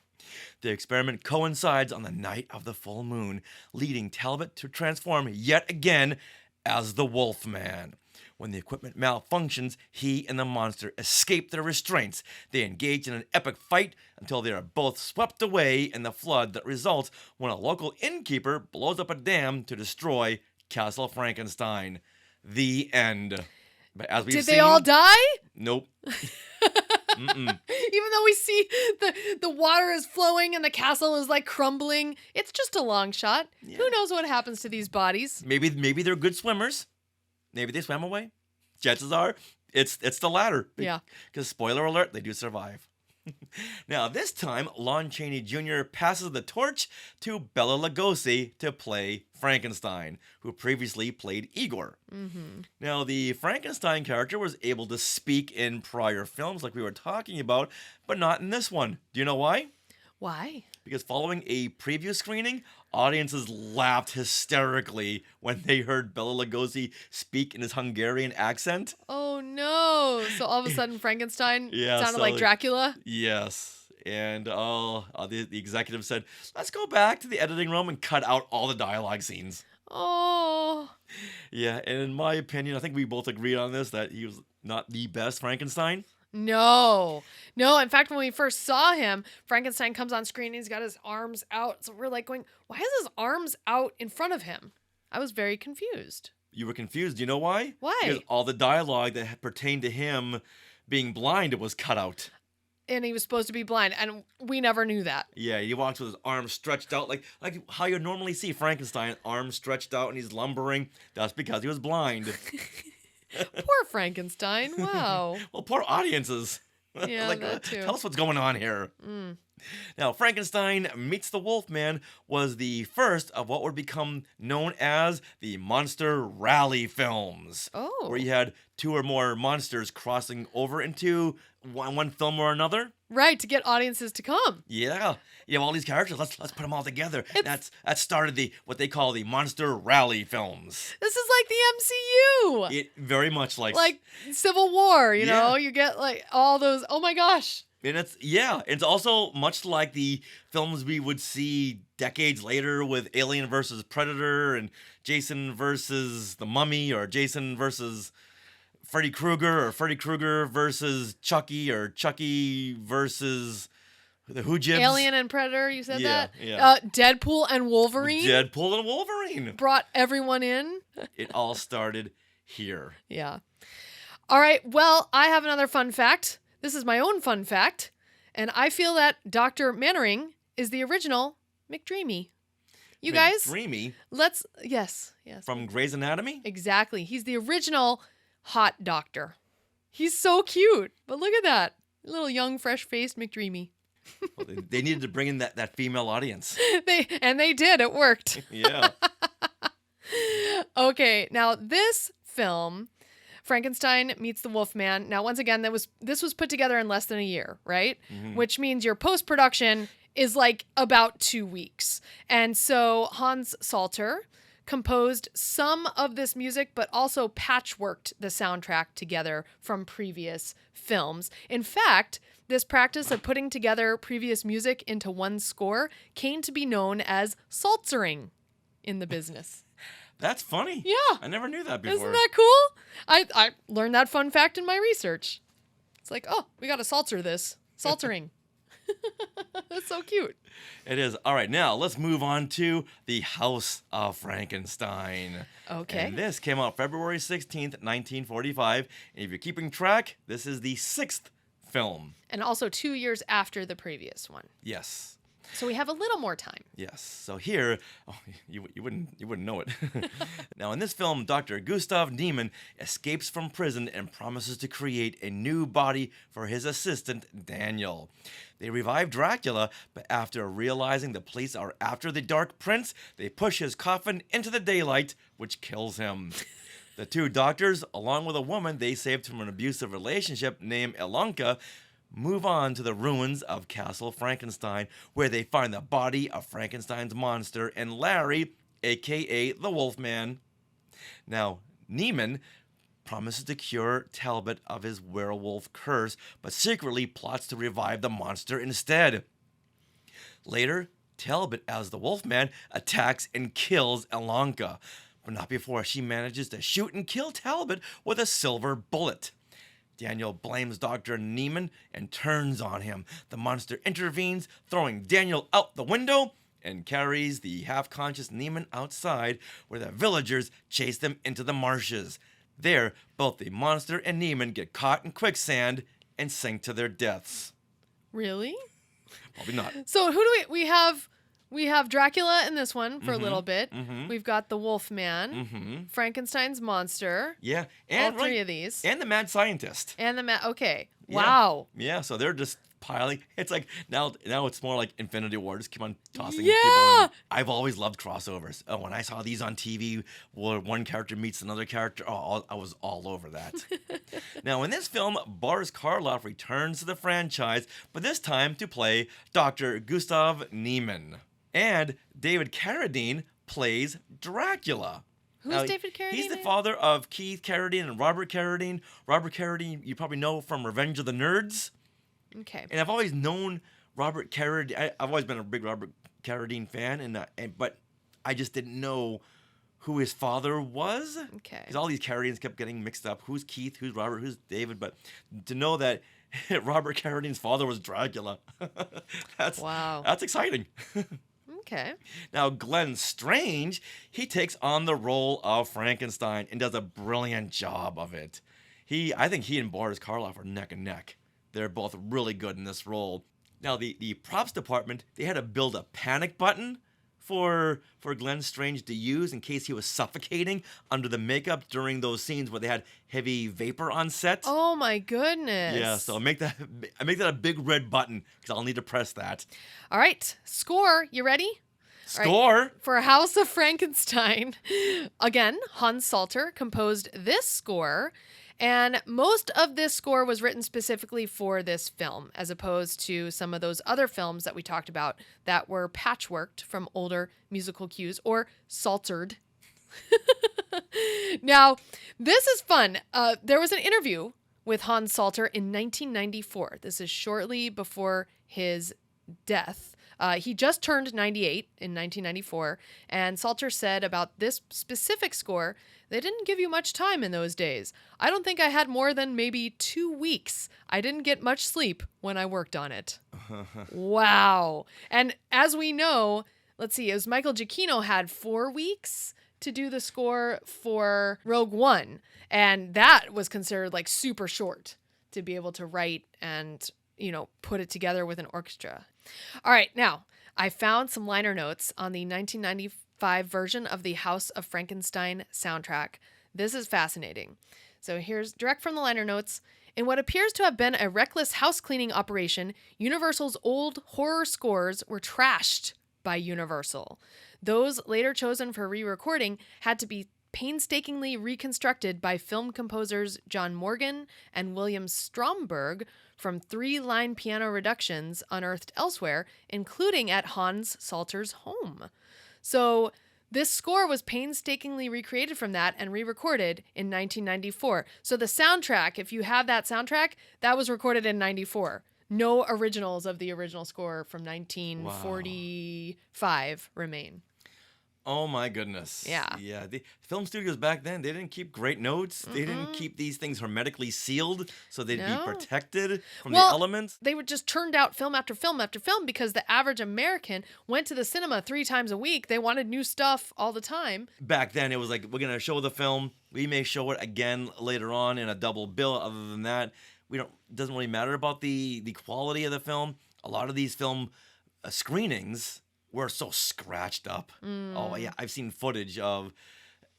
The experiment coincides on the night of the full moon, leading Talbot to transform yet again as the Wolfman. When the equipment malfunctions, he and the monster escape their restraints. They engage in an epic fight until they are both swept away in the flood that results when a local innkeeper blows up a dam to destroy Castle Frankenstein. The end. But as we've Did seen, they all die? Nope. Even though we see the water is flowing and the castle is like crumbling, it's just a long shot. Yeah. Who knows what happens to these bodies? Maybe they're good swimmers. Maybe they swam away. Chances are it's the latter. Yeah. Because spoiler alert, they do survive. Now this time, Lon Chaney Jr. passes the torch to Bela Lugosi to play Frankenstein, who previously played Igor. Mm-hmm. Now the Frankenstein character was able to speak in prior films like we were talking about, but not in this one. Do you know why? Why? Because following a preview screening, audiences laughed hysterically when they heard Bela Lugosi speak in his Hungarian accent. Oh no! So all of a sudden Frankenstein sounded like Dracula? Yes. And the executive said, let's go back to the editing room and cut out all the dialogue scenes. Oh. Yeah, and in my opinion, I think we both agreed on this, that he was not the best Frankenstein. No. In fact, when we first saw him, Frankenstein comes on screen and he's got his arms out. So we're like going, why is his arms out in front of him? I was very confused. You were confused. Do you know why? Why? Because all the dialogue that pertained to him being blind was cut out. And he was supposed to be blind, and we never knew that. Yeah, he walks with his arms stretched out, like how you normally see Frankenstein, arms stretched out, and he's lumbering. That's because he was blind. Poor Frankenstein. Wow. Well, poor audiences. Yeah, that too. Tell us what's going on here. Now, Frankenstein Meets the Wolfman was the first of what would become known as the Monster Rally films. Oh. Where you had two or more monsters crossing over into one film or another. Right, to get audiences to come. Yeah. You have all these characters. Let's put them all together. That started what they call the Monster Rally films. This is like the MCU. It very much like Civil War, you know? You get like all those, oh my gosh. And it's also much like the films we would see decades later with Alien versus Predator and Jason versus the Mummy, or Jason versus Freddy Krueger, or Freddy Krueger versus Chucky, or Chucky versus the Hoojibs. Alien and Predator, you said that? Yeah. Deadpool and Wolverine. Deadpool and Wolverine. Brought everyone in. It all started here. Yeah. All right, well, I have another fun fact. This is my own fun fact, and I feel that Dr. Mannering is the original McDreamy. You guys? McDreamy? Yes. From Grey's Anatomy? Exactly. He's the original hot doctor. He's so cute. But look at that. Little young, fresh-faced McDreamy. Well, they needed to bring in that female audience. They did. It worked. Yeah. Okay, now this film, Frankenstein Meets the Wolfman. Now, once again, this was put together in less than a year, right? Mm-hmm. Which means your post-production is like about 2 weeks. And so Hans Salter composed some of this music, but also patchworked the soundtrack together from previous films. In fact, this practice of putting together previous music into one score came to be known as saltzering in the business. That's funny. Yeah. I never knew that before. Isn't that cool? I learned that fun fact in my research. It's like, oh, we got to salter this. Saltering. That's so cute. It is. All right, now let's move on to The House of Frankenstein. Okay. And this came out February 16th, 1945. And if you're keeping track, this is the 6th film. And also 2 years after the previous one. Yes. So we have a little more time. Yes. So here, you wouldn't know it. Now, in this film, Dr. Gustav Niemann escapes from prison and promises to create a new body for his assistant, Daniel. They revive Dracula, but after realizing the police are after the Dark Prince, they push his coffin into the daylight, which kills him. The two doctors, along with a woman they saved from an abusive relationship named Ilonka, move on to the ruins of Castle Frankenstein, where they find the body of Frankenstein's monster and Larry, aka the Wolfman. Now, Niemann promises to cure Talbot of his werewolf curse, but secretly plots to revive the monster instead. Later, Talbot, as the Wolfman, attacks and kills Ilonka, but not before she manages to shoot and kill Talbot with a silver bullet. Daniel blames Dr. Niemann and turns on him. The monster intervenes, throwing Daniel out the window, and carries the half-conscious Niemann outside, where the villagers chase them into the marshes. There, both the monster and Niemann get caught in quicksand and sink to their deaths. Really? Probably not. So who do we have Dracula in this one for a little bit. Mm-hmm. We've got the Wolfman, Frankenstein's monster. Yeah, and all three of these. And the mad scientist. Okay. Yeah. Wow. Yeah, so they're just piling. It's like now it's more like Infinity War. Just keep on tossing yeah. people in. I've always loved crossovers. Oh, when I saw these on TV where one character meets another character, I was all over that. Now, in this film, Boris Karloff returns to the franchise, but this time to play Dr. Gustav Niemann. And David Carradine plays Dracula. Who's David Carradine? He's the father of Keith Carradine and Robert Carradine. Robert Carradine, you probably know from Revenge of the Nerds. Okay. And I've always known Robert Carradine. I've always been a big Robert Carradine fan, but I just didn't know who his father was. Okay. Because all these Carradines kept getting mixed up. Who's Keith? Who's Robert? Who's David? But to know that Robert Carradine's father was Dracula, that's exciting. Okay. Now, Glenn Strange, he takes on the role of Frankenstein and does a brilliant job of it. I think he and Boris Karloff are neck and neck. They're both really good in this role. Now, the props department, they had to build a panic button for Glenn Strange to use in case he was suffocating under the makeup during those scenes where they had heavy vapor on set. Oh my goodness. Yeah, so I make that a big red button because I'll need to press that. All right, score. You ready? Score? Right. For House of Frankenstein, again, Hans Salter composed this score, and most of this score was written specifically for this film, as opposed to some of those other films that we talked about that were patchworked from older musical cues or saltered. Now, this is fun. There was an interview with Hans Salter in 1994. This is shortly before his death. He just turned 98 in 1994, and Salter said about this specific score, they didn't give you much time in those days. I don't think I had more than maybe 2 weeks. I didn't get much sleep when I worked on it. Wow. And as we know, let's see, it was Michael Giacchino had 4 weeks to do the score for Rogue One, and that was considered like super short to be able to write and, put it together with an orchestra. All right, now, I found some liner notes on the 1995 version of the House of Frankenstein soundtrack. This is fascinating. So here's direct from the liner notes. In what appears to have been a reckless house cleaning operation, Universal's old horror scores were trashed by Universal. Those later chosen for re-recording had to be painstakingly reconstructed by film composers John Morgan and William Stromberg from 3-line piano reductions unearthed elsewhere, including at Hans Salter's home. So this score was painstakingly recreated from that and re-recorded in 1994. So the soundtrack, if you have that soundtrack, that was recorded in 94. No originals of the original score from 1945 remain. Oh my goodness. Yeah. Yeah. The film studios back then, they didn't keep great notes. They didn't keep these things hermetically sealed so they'd be protected from the elements. They would just turn out film after film after film because the average American went to the cinema 3 times a week. They wanted new stuff all the time. Back then, it was like, we're going to show the film. We may show it again later on in a double bill. Other than that, it doesn't really matter about the quality of the film. A lot of these film screenings were so scratched up. Oh, yeah. I've seen footage of,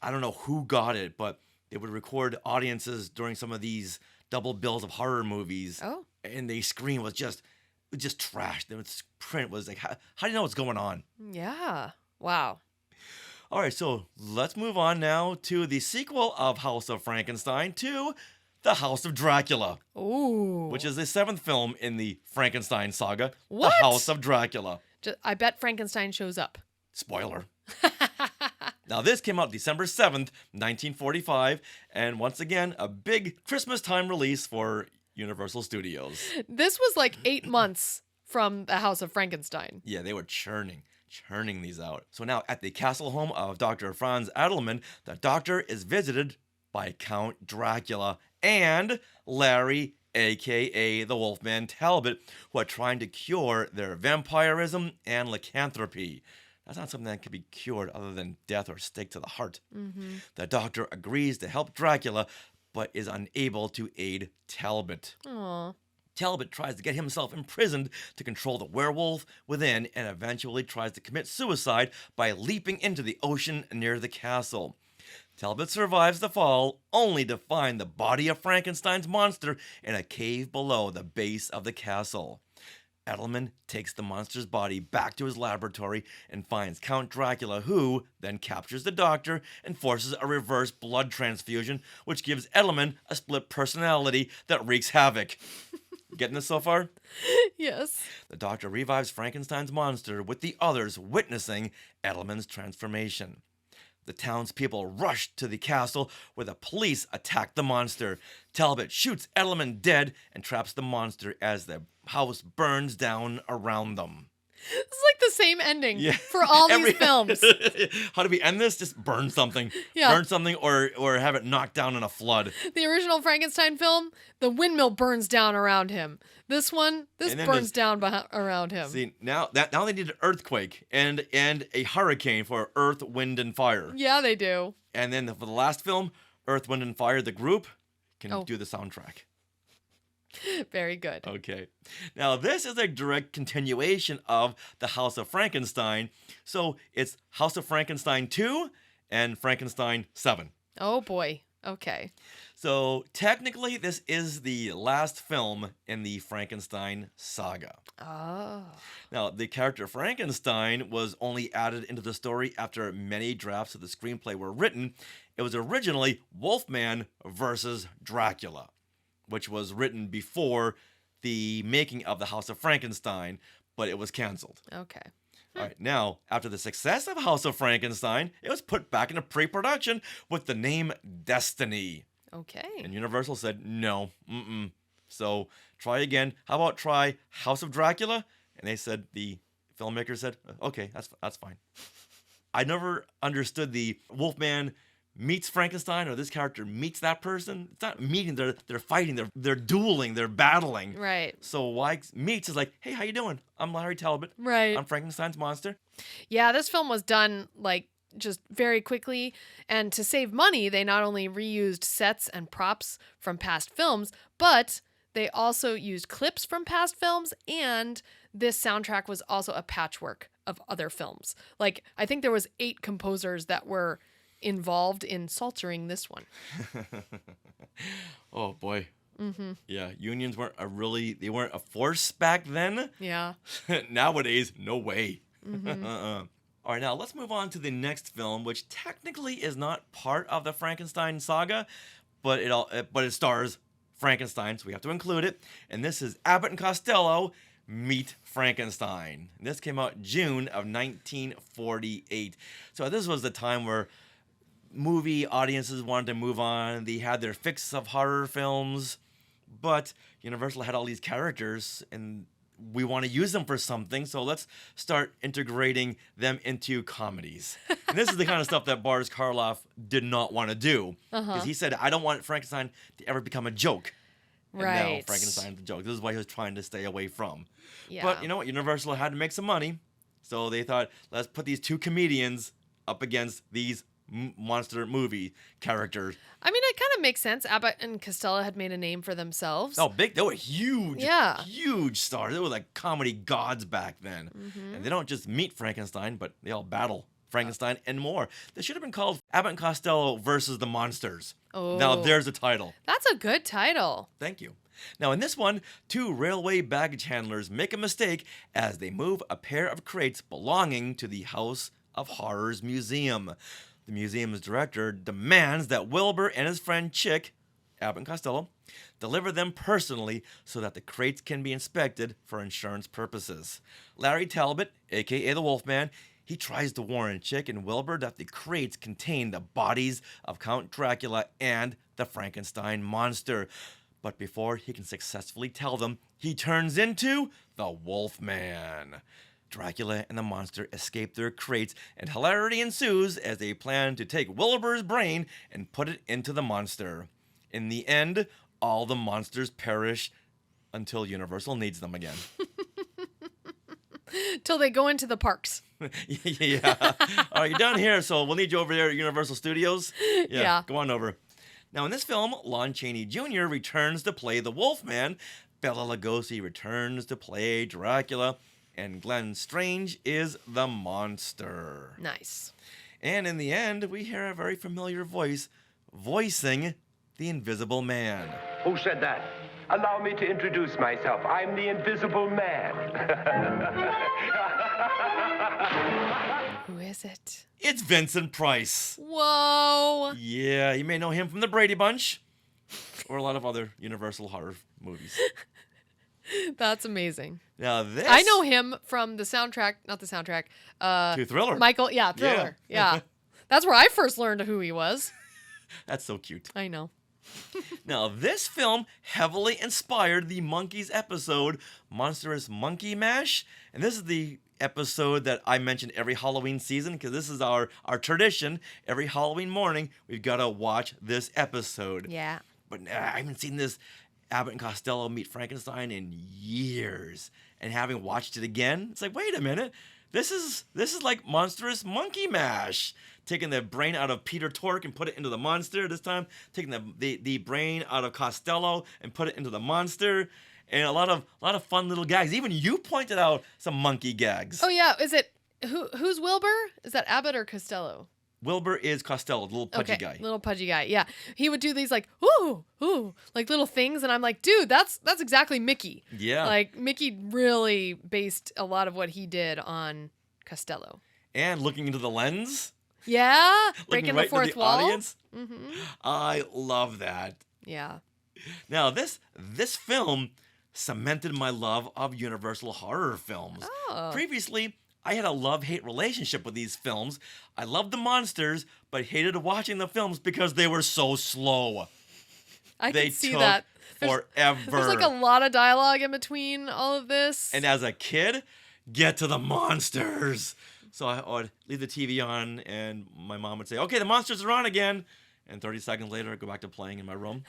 I don't know who got it, but they would record audiences during some of these double bills of horror movies. Oh. And the screen was just trashed. The print was like, how do you know what's going on? Yeah. Wow. All right, so let's move on now to the sequel of House of Frankenstein to The House of Dracula. Ooh. Which is the 7th film in the Frankenstein saga. What? The House of Dracula. I bet Frankenstein shows up. Spoiler. Now, this came out December 7th, 1945, and once again, a big Christmas time release for Universal Studios. This was like 8 months from The House of Frankenstein. Yeah, they were churning these out. So now, at the castle home of Dr. Franz Adelman, the doctor is visited by Count Dracula and Larry, a.k.a. the Wolfman Talbot, who are trying to cure their vampirism and lycanthropy. That's not something that can be cured other than death or stake to the heart. The doctor agrees to help Dracula, but is unable to aid Talbot. Aww. Talbot tries to get himself imprisoned to control the werewolf within and eventually tries to commit suicide by leaping into the ocean near the castle. Talbot survives the fall, only to find the body of Frankenstein's monster in a cave below the base of the castle. Adelman takes the monster's body back to his laboratory and finds Count Dracula, who then captures the doctor and forces a reverse blood transfusion, which gives Adelman a split personality that wreaks havoc. Getting this so far? Yes. The doctor revives Frankenstein's monster, with the others witnessing Adelman's transformation. The townspeople rush to the castle where the police attack the monster. Talbot shoots Adelman dead and traps the monster as the house burns down around them. It's like the same ending for all these films. How do we end this? Just burn something. Yeah. Burn something or have it knocked down in a flood. The original Frankenstein film, the windmill burns down around him. This one, burns down around him. See, now they need an earthquake and a hurricane for earth, wind, and fire. Yeah, they do. And then for the last film, Earth, Wind, and Fire, the group can do the soundtrack. Very good. Okay. Now, this is a direct continuation of The House of Frankenstein. So it's House of Frankenstein 2 and Frankenstein 7. Oh, boy. Okay. So technically, this is the last film in the Frankenstein saga. Oh. Now, the character Frankenstein was only added into the story after many drafts of the screenplay were written. It was originally Wolfman versus Dracula, which was written before the making of The House of Frankenstein, but it was canceled. Okay. All right, now, after the success of House of Frankenstein, it was put back into pre-production with the name Destiny. Okay. And Universal said, no, So try again. How about try House of Dracula? And they said, the filmmaker said, okay, that's fine. I never understood the Wolfman meets Frankenstein, or this character meets that person. It's not meeting, they're fighting, they're dueling, they're battling. Right. So why meets is like, hey, how you doing? I'm Larry Talbot. Right. I'm Frankenstein's monster. Yeah, this film was done like just very quickly, and to save money, they not only reused sets and props from past films, but they also used clips from past films, and this soundtrack was also a patchwork of other films. Like, I think there was 8 composers that were involved in psaltering this one. Oh boy. Mm-hmm. Yeah, unions weren't they weren't a force back then. Yeah. Nowadays, no way. Mm-hmm. All right, now let's move on to the next film, which technically is not part of the Frankenstein saga, but it stars Frankenstein, so we have to include it. And this is Abbott and Costello Meet Frankenstein. And this came out June of 1948. So this was the time where movie audiences wanted to move on. They had their fix of horror films, but Universal had all these characters, and we want to use them for something, so let's start integrating them into comedies. And this is the kind of stuff that Boris Karloff did not want to do. Because he said, I don't want Frankenstein to ever become a joke. And now Frankenstein's a joke. This is what he was trying to stay away from. Yeah. But you know what? Universal had to make some money. So they thought, let's put these 2 comedians up against these monster movie characters. I mean, it kind of makes sense. Abbott and Costello had made a name for themselves. Oh, big. They were huge. Yeah. Huge stars. They were like comedy gods back then. Mm-hmm. And they don't just meet Frankenstein, but they all battle Frankenstein and more. They should have been called Abbott and Costello versus the Monsters. Oh. Now there's a title. That's a good title. Thank you. Now in this one, 2 railway baggage handlers make a mistake as they move a pair of crates belonging to the House of Horrors Museum. The museum's director demands that Wilbur and his friend Chick, Abbott and Costello, deliver them personally so that the crates can be inspected for insurance purposes. Larry Talbot, aka the Wolfman, he tries to warn Chick and Wilbur that the crates contain the bodies of Count Dracula and the Frankenstein monster. But before he can successfully tell them, he turns into the Wolfman. Dracula and the monster escape their crates, and hilarity ensues as they plan to take Wilbur's brain and put it into the monster. In the end, all the monsters perish until Universal needs them again. Till they go into the parks. Yeah. All right, you're down here, so we'll need you over there at Universal Studios. Yeah. Go on over. Now, in this film, Lon Chaney Jr. returns to play the Wolfman, Bela Lugosi returns to play Dracula, and Glenn Strange is the monster. Nice. And in the end, we hear a very familiar voice voicing the Invisible Man. Who said that? Allow me to introduce myself. I'm the Invisible Man. Who is it? It's Vincent Price. Whoa. Yeah, you may know him from the Brady Bunch or a lot of other Universal horror movies. That's amazing. Now this... I know him from the soundtrack, not the soundtrack. To Thriller. Michael, yeah, Thriller. Yeah. That's where I first learned who he was. That's so cute. I know. Now, this film heavily inspired the Monkees episode, Monstrous Monkey Mash. And this is the episode that I mention every Halloween season because this is our tradition. Every Halloween morning, we've got to watch this episode. Yeah. But I haven't seen this Abbott and Costello Meet Frankenstein in years. And having watched it again, it's like, wait a minute. This is like monstrous monkey mash. Taking the brain out of Peter Tork and put it into the monster this time. Taking the brain out of Costello and put it into the monster. And a lot of fun little gags. Even you pointed out some monkey gags. Oh yeah, is it who's Wilbur? Is that Abbott or Costello? Wilbur is Costello, the little pudgy guy. Little pudgy guy. Yeah, he would do these like ooh, like little things, and I'm like, dude, that's exactly Mickey. Yeah. Like Mickey really based a lot of what he did on Costello. And looking into the lens. Yeah, breaking right the fourth wall. Audience. Mm-hmm. I love that. Yeah. Now this film cemented my love of Universal horror films. Oh. Previously, I had a love-hate relationship with these films. I loved the monsters, but hated watching the films because they were so slow. I they can see took that. Forever. There's like a lot of dialogue in between all of this. And as a kid, get to the monsters. So I would leave the TV on, and my mom would say, "Okay, the monsters are on again." And 30 seconds later, I'd go back to playing in my room.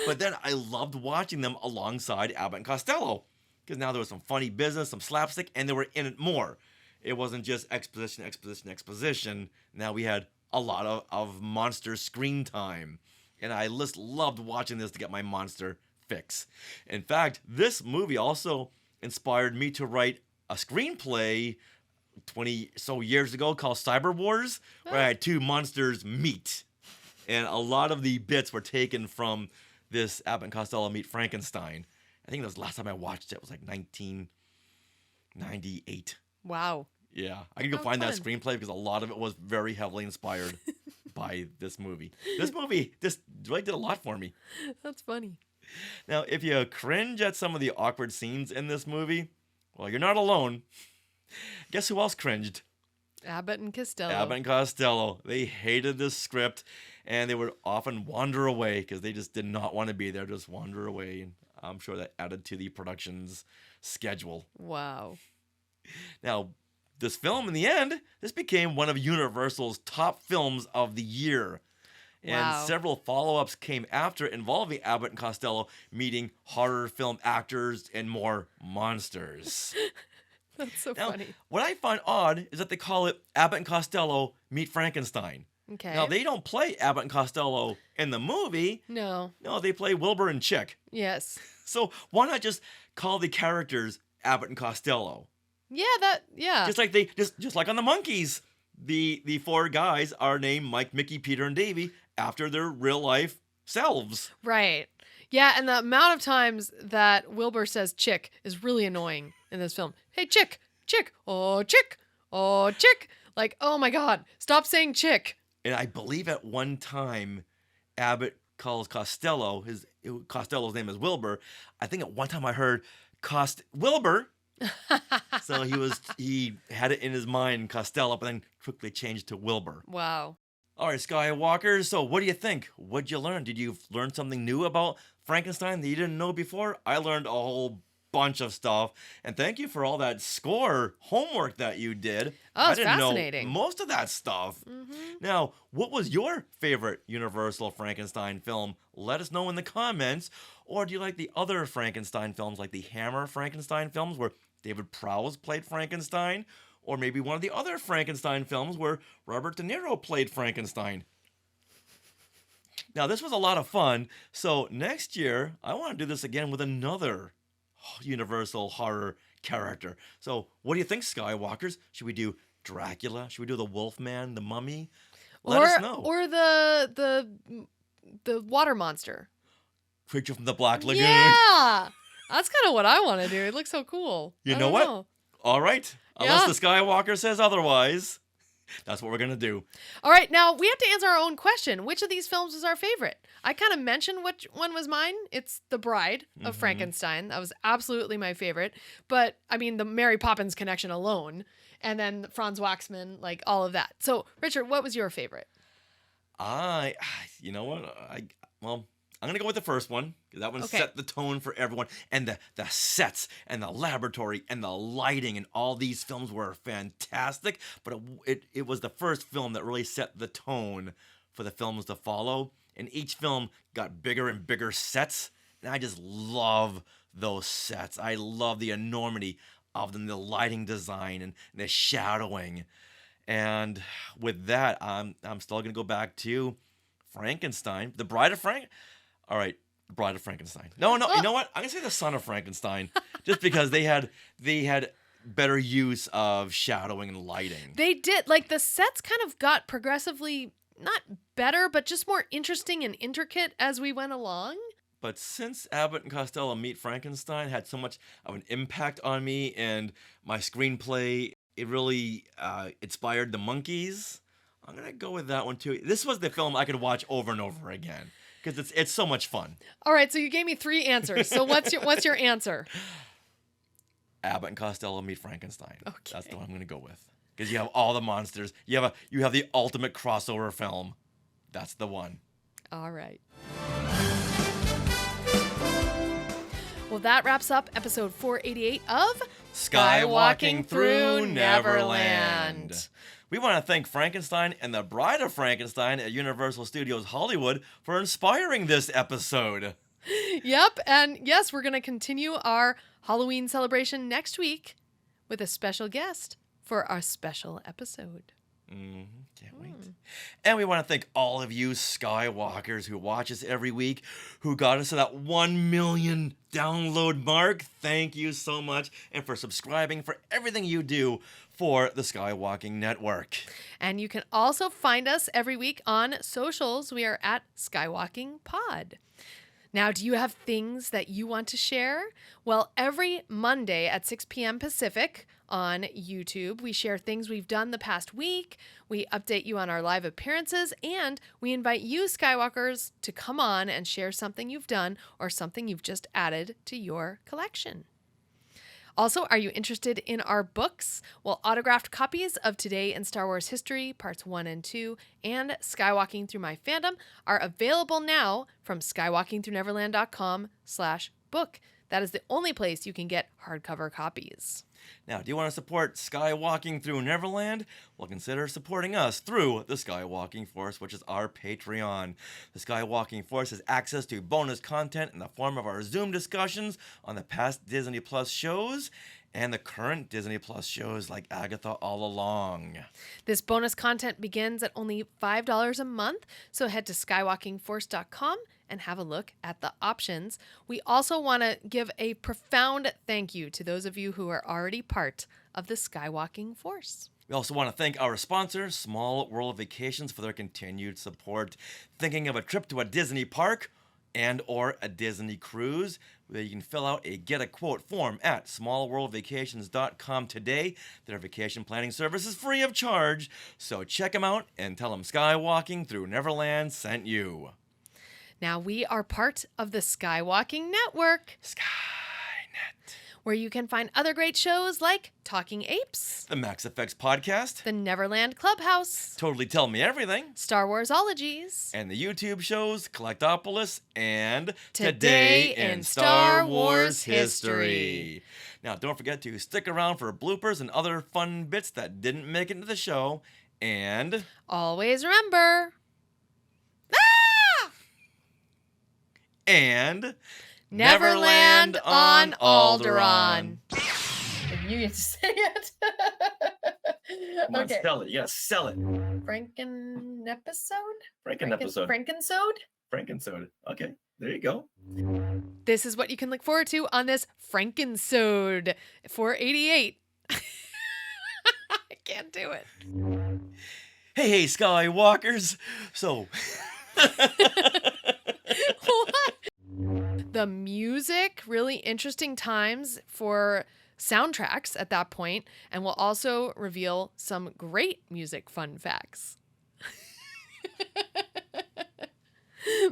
But then I loved watching them alongside Abbott and Costello, because now there was some funny business, some slapstick, and they were in it more. It wasn't just exposition. Now we had a lot of monster screen time. And I just loved watching this to get my monster fix. In fact, this movie also inspired me to write a screenplay 20 so years ago called Cyber Wars, where I had two monsters meet. And a lot of the bits were taken from this Abbott and Costello Meet Frankenstein. I think that was the last time I watched it. It was like 1998. Wow. Yeah. I can go find that screenplay because a lot of it was very heavily inspired by this movie. This movie just really did a lot for me. That's funny. Now, if you cringe at some of the awkward scenes in this movie, well, you're not alone. Guess who else cringed? Abbott and Costello. Abbott and Costello. They hated this script, and they would often wander away because they just did not want to be there, just wander away. And I'm sure that added to the production's schedule. Wow. Now, this film, in the end, this became one of Universal's top films of the year. And several follow-ups came after involving Abbott and Costello meeting horror film actors and more monsters. That's so now, funny. What I find odd is that they call it Abbott and Costello Meet Frankenstein. Okay. Now, they don't play Abbott and Costello in the movie. No. No, they play Wilbur and Chick. Yes. So why not just call the characters Abbott and Costello? Yeah. Just like just like on the Monkees, the four guys are named Mike, Mickey, Peter, and Davy after their real life selves. Right. Yeah, and the amount of times that Wilbur says chick is really annoying in this film. Hey, chick, oh, chick, oh, chick. Like, oh my God, stop saying chick. And I believe at one time, Abbott calls Costello's name is Wilbur. I think at one time I heard Wilbur. So he had it in his mind, Costello, but then quickly changed to Wilbur. Wow. All right, Skywalkers. So what do you think? What'd you learn? Did you learn something new about Frankenstein that you didn't know before? I learned a whole bunch of stuff. And thank you for all that score homework that you did. Oh, it's I didn't fascinating. know most of that stuff. Mm-hmm. Now, what was your favorite Universal Frankenstein film? Let us know in the comments. Or do you like the other Frankenstein films, like the Hammer Frankenstein films, where David Prowse played Frankenstein? Or maybe one of the other Frankenstein films where Robert De Niro played Frankenstein. Now, this was a lot of fun. So next year, I want to do this again with another Universal horror character. So what do you think, Skywalkers? Should we do Dracula? Should we do the Wolfman, the Mummy? Let us know. Or the water monster. Creature from the Black Lagoon. Yeah! That's kind of what I want to do. It looks so cool. You know what? All right. Unless the Skywalker says otherwise, that's what we're going to do. All right. Now, we have to answer our own question. Which of these films was our favorite? I kind of mentioned which one was mine. It's The Bride of Frankenstein. That was absolutely my favorite. But, I mean, the Mary Poppins connection alone. And then Franz Waxman, like all of that. So, Richard, what was your favorite? You know what? I'm going to go with the first one, because that one set the tone for everyone. And the sets and the laboratory and the lighting and all these films were fantastic. But it was the first film that really set the tone for the films to follow. And each film got bigger and bigger sets. And I just love those sets. I love the enormity of the lighting design and the shadowing. And with that, I'm still going to go back to Frankenstein, The Bride of All right, The Bride of Frankenstein. No, you know what? I'm going to say The Son of Frankenstein, just because they had better use of shadowing and lighting. They did. Like, the sets kind of got progressively, not better, but just more interesting and intricate as we went along. But since Abbott and Costello Meet Frankenstein had so much of an impact on me and my screenplay, it really inspired the Monkees. I'm going to go with that one, too. This was the film I could watch over and over again because it's so much fun. All right, so you gave me 3 answers. So what's your answer? Abbott and Costello Meet Frankenstein. Okay. That's the one I'm going to go with. Because you have all the monsters. You have the ultimate crossover film. That's the one. All right. Well, that wraps up episode 488 of Skywalking Through Neverland. We want to thank Frankenstein and the Bride of Frankenstein at Universal Studios Hollywood for inspiring this episode. Yep, and yes, we're going to continue our Halloween celebration next week with a special guest for our special episode. Can't wait. And we want to thank all of you Skywalkers who watch us every week, who got us to that 1 million download mark. Thank you so much. And for subscribing, for everything you do for the Skywalking Network. And you can also find us every week on socials. We are at Skywalking Pod. Now, do you have things that you want to share? Well, every Monday at 6 p.m. Pacific on YouTube, we share things we've done the past week, we update you on our live appearances, and we invite you Skywalkers to come on and share something you've done or something you've just added to your collection. Also, are you interested in our books? Well, autographed copies of Today in Star Wars History, Parts 1 and 2, and Skywalking Through My Fandom are available now from skywalkingthroughneverland.com/book. That is the only place you can get hardcover copies. Now, do you want to support Skywalking Through Neverland? Well, consider supporting us through the Skywalking Force, which is our Patreon. The Skywalking Force has access to bonus content in the form of our Zoom discussions on the past Disney Plus shows and the current Disney Plus shows like Agatha All Along. This bonus content begins at only $5 a month, so head to skywalkingforce.com and have a look at the options. We also want to give a profound thank you to those of you who are already part of the Skywalking Force. We also want to thank our sponsor, Small World Vacations, for their continued support. Thinking of a trip to a Disney park and or a Disney cruise? Where you can fill out a Get a Quote form at smallworldvacations.com today. Their vacation planning service is free of charge, so check them out and tell them Skywalking Through Neverland sent you. Now we are part of the Skywalking Network. Skynet. Where you can find other great shows like Talking Apes, the Max Effects Podcast, the Neverland Clubhouse, Totally Tell Me Everything, Star Warsologies, and the YouTube shows Collectopolis and Today in Star Wars History. Now, don't forget to stick around for bloopers and other fun bits that didn't make it into the show. And always remember, and Neverland on Alderaan. You get to say it. Come on, sell it. You gotta sell it. Frankensode. Okay, there you go. This is what you can look forward to on this Frankensode 488. I can't do it. Hey, Skywalkers. So... What? The music, really interesting times for soundtracks at that point, and we'll also reveal some great music fun facts.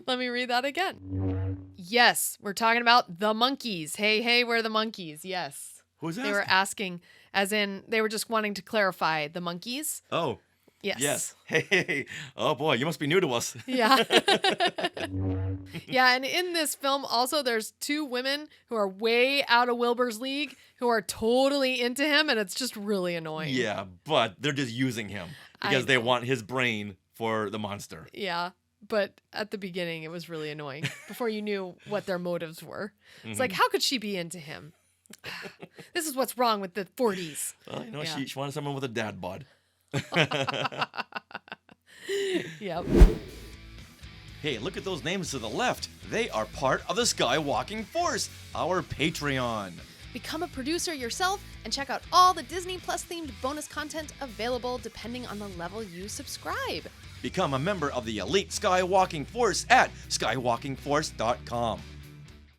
Let me read that again. Yes, we're talking about the Monkees. Hey, we're the Monkees. Yes. Who's that? They were asking, as in, they were just wanting to clarify the Monkees. Oh. Yes. Hey. Oh boy, you must be new to us. Yeah. Yeah, and in this film also there's 2 women who are way out of Wilbur's league who are totally into him, and it's just really annoying. Yeah, but they're just using him because they want his brain for the monster. Yeah, but at the beginning it was really annoying before you knew what their motives were. It's like, how could she be into him? This is what's wrong with the 40s. Well, Yeah. she wanted someone with a dad bod. Yep. Hey, look at those names to the left. They are part of the Skywalking Force, our Patreon. Become a producer yourself and check out all the Disney Plus themed bonus content available depending on the level you subscribe. Become a member of the elite Skywalking Force at skywalkingforce.com.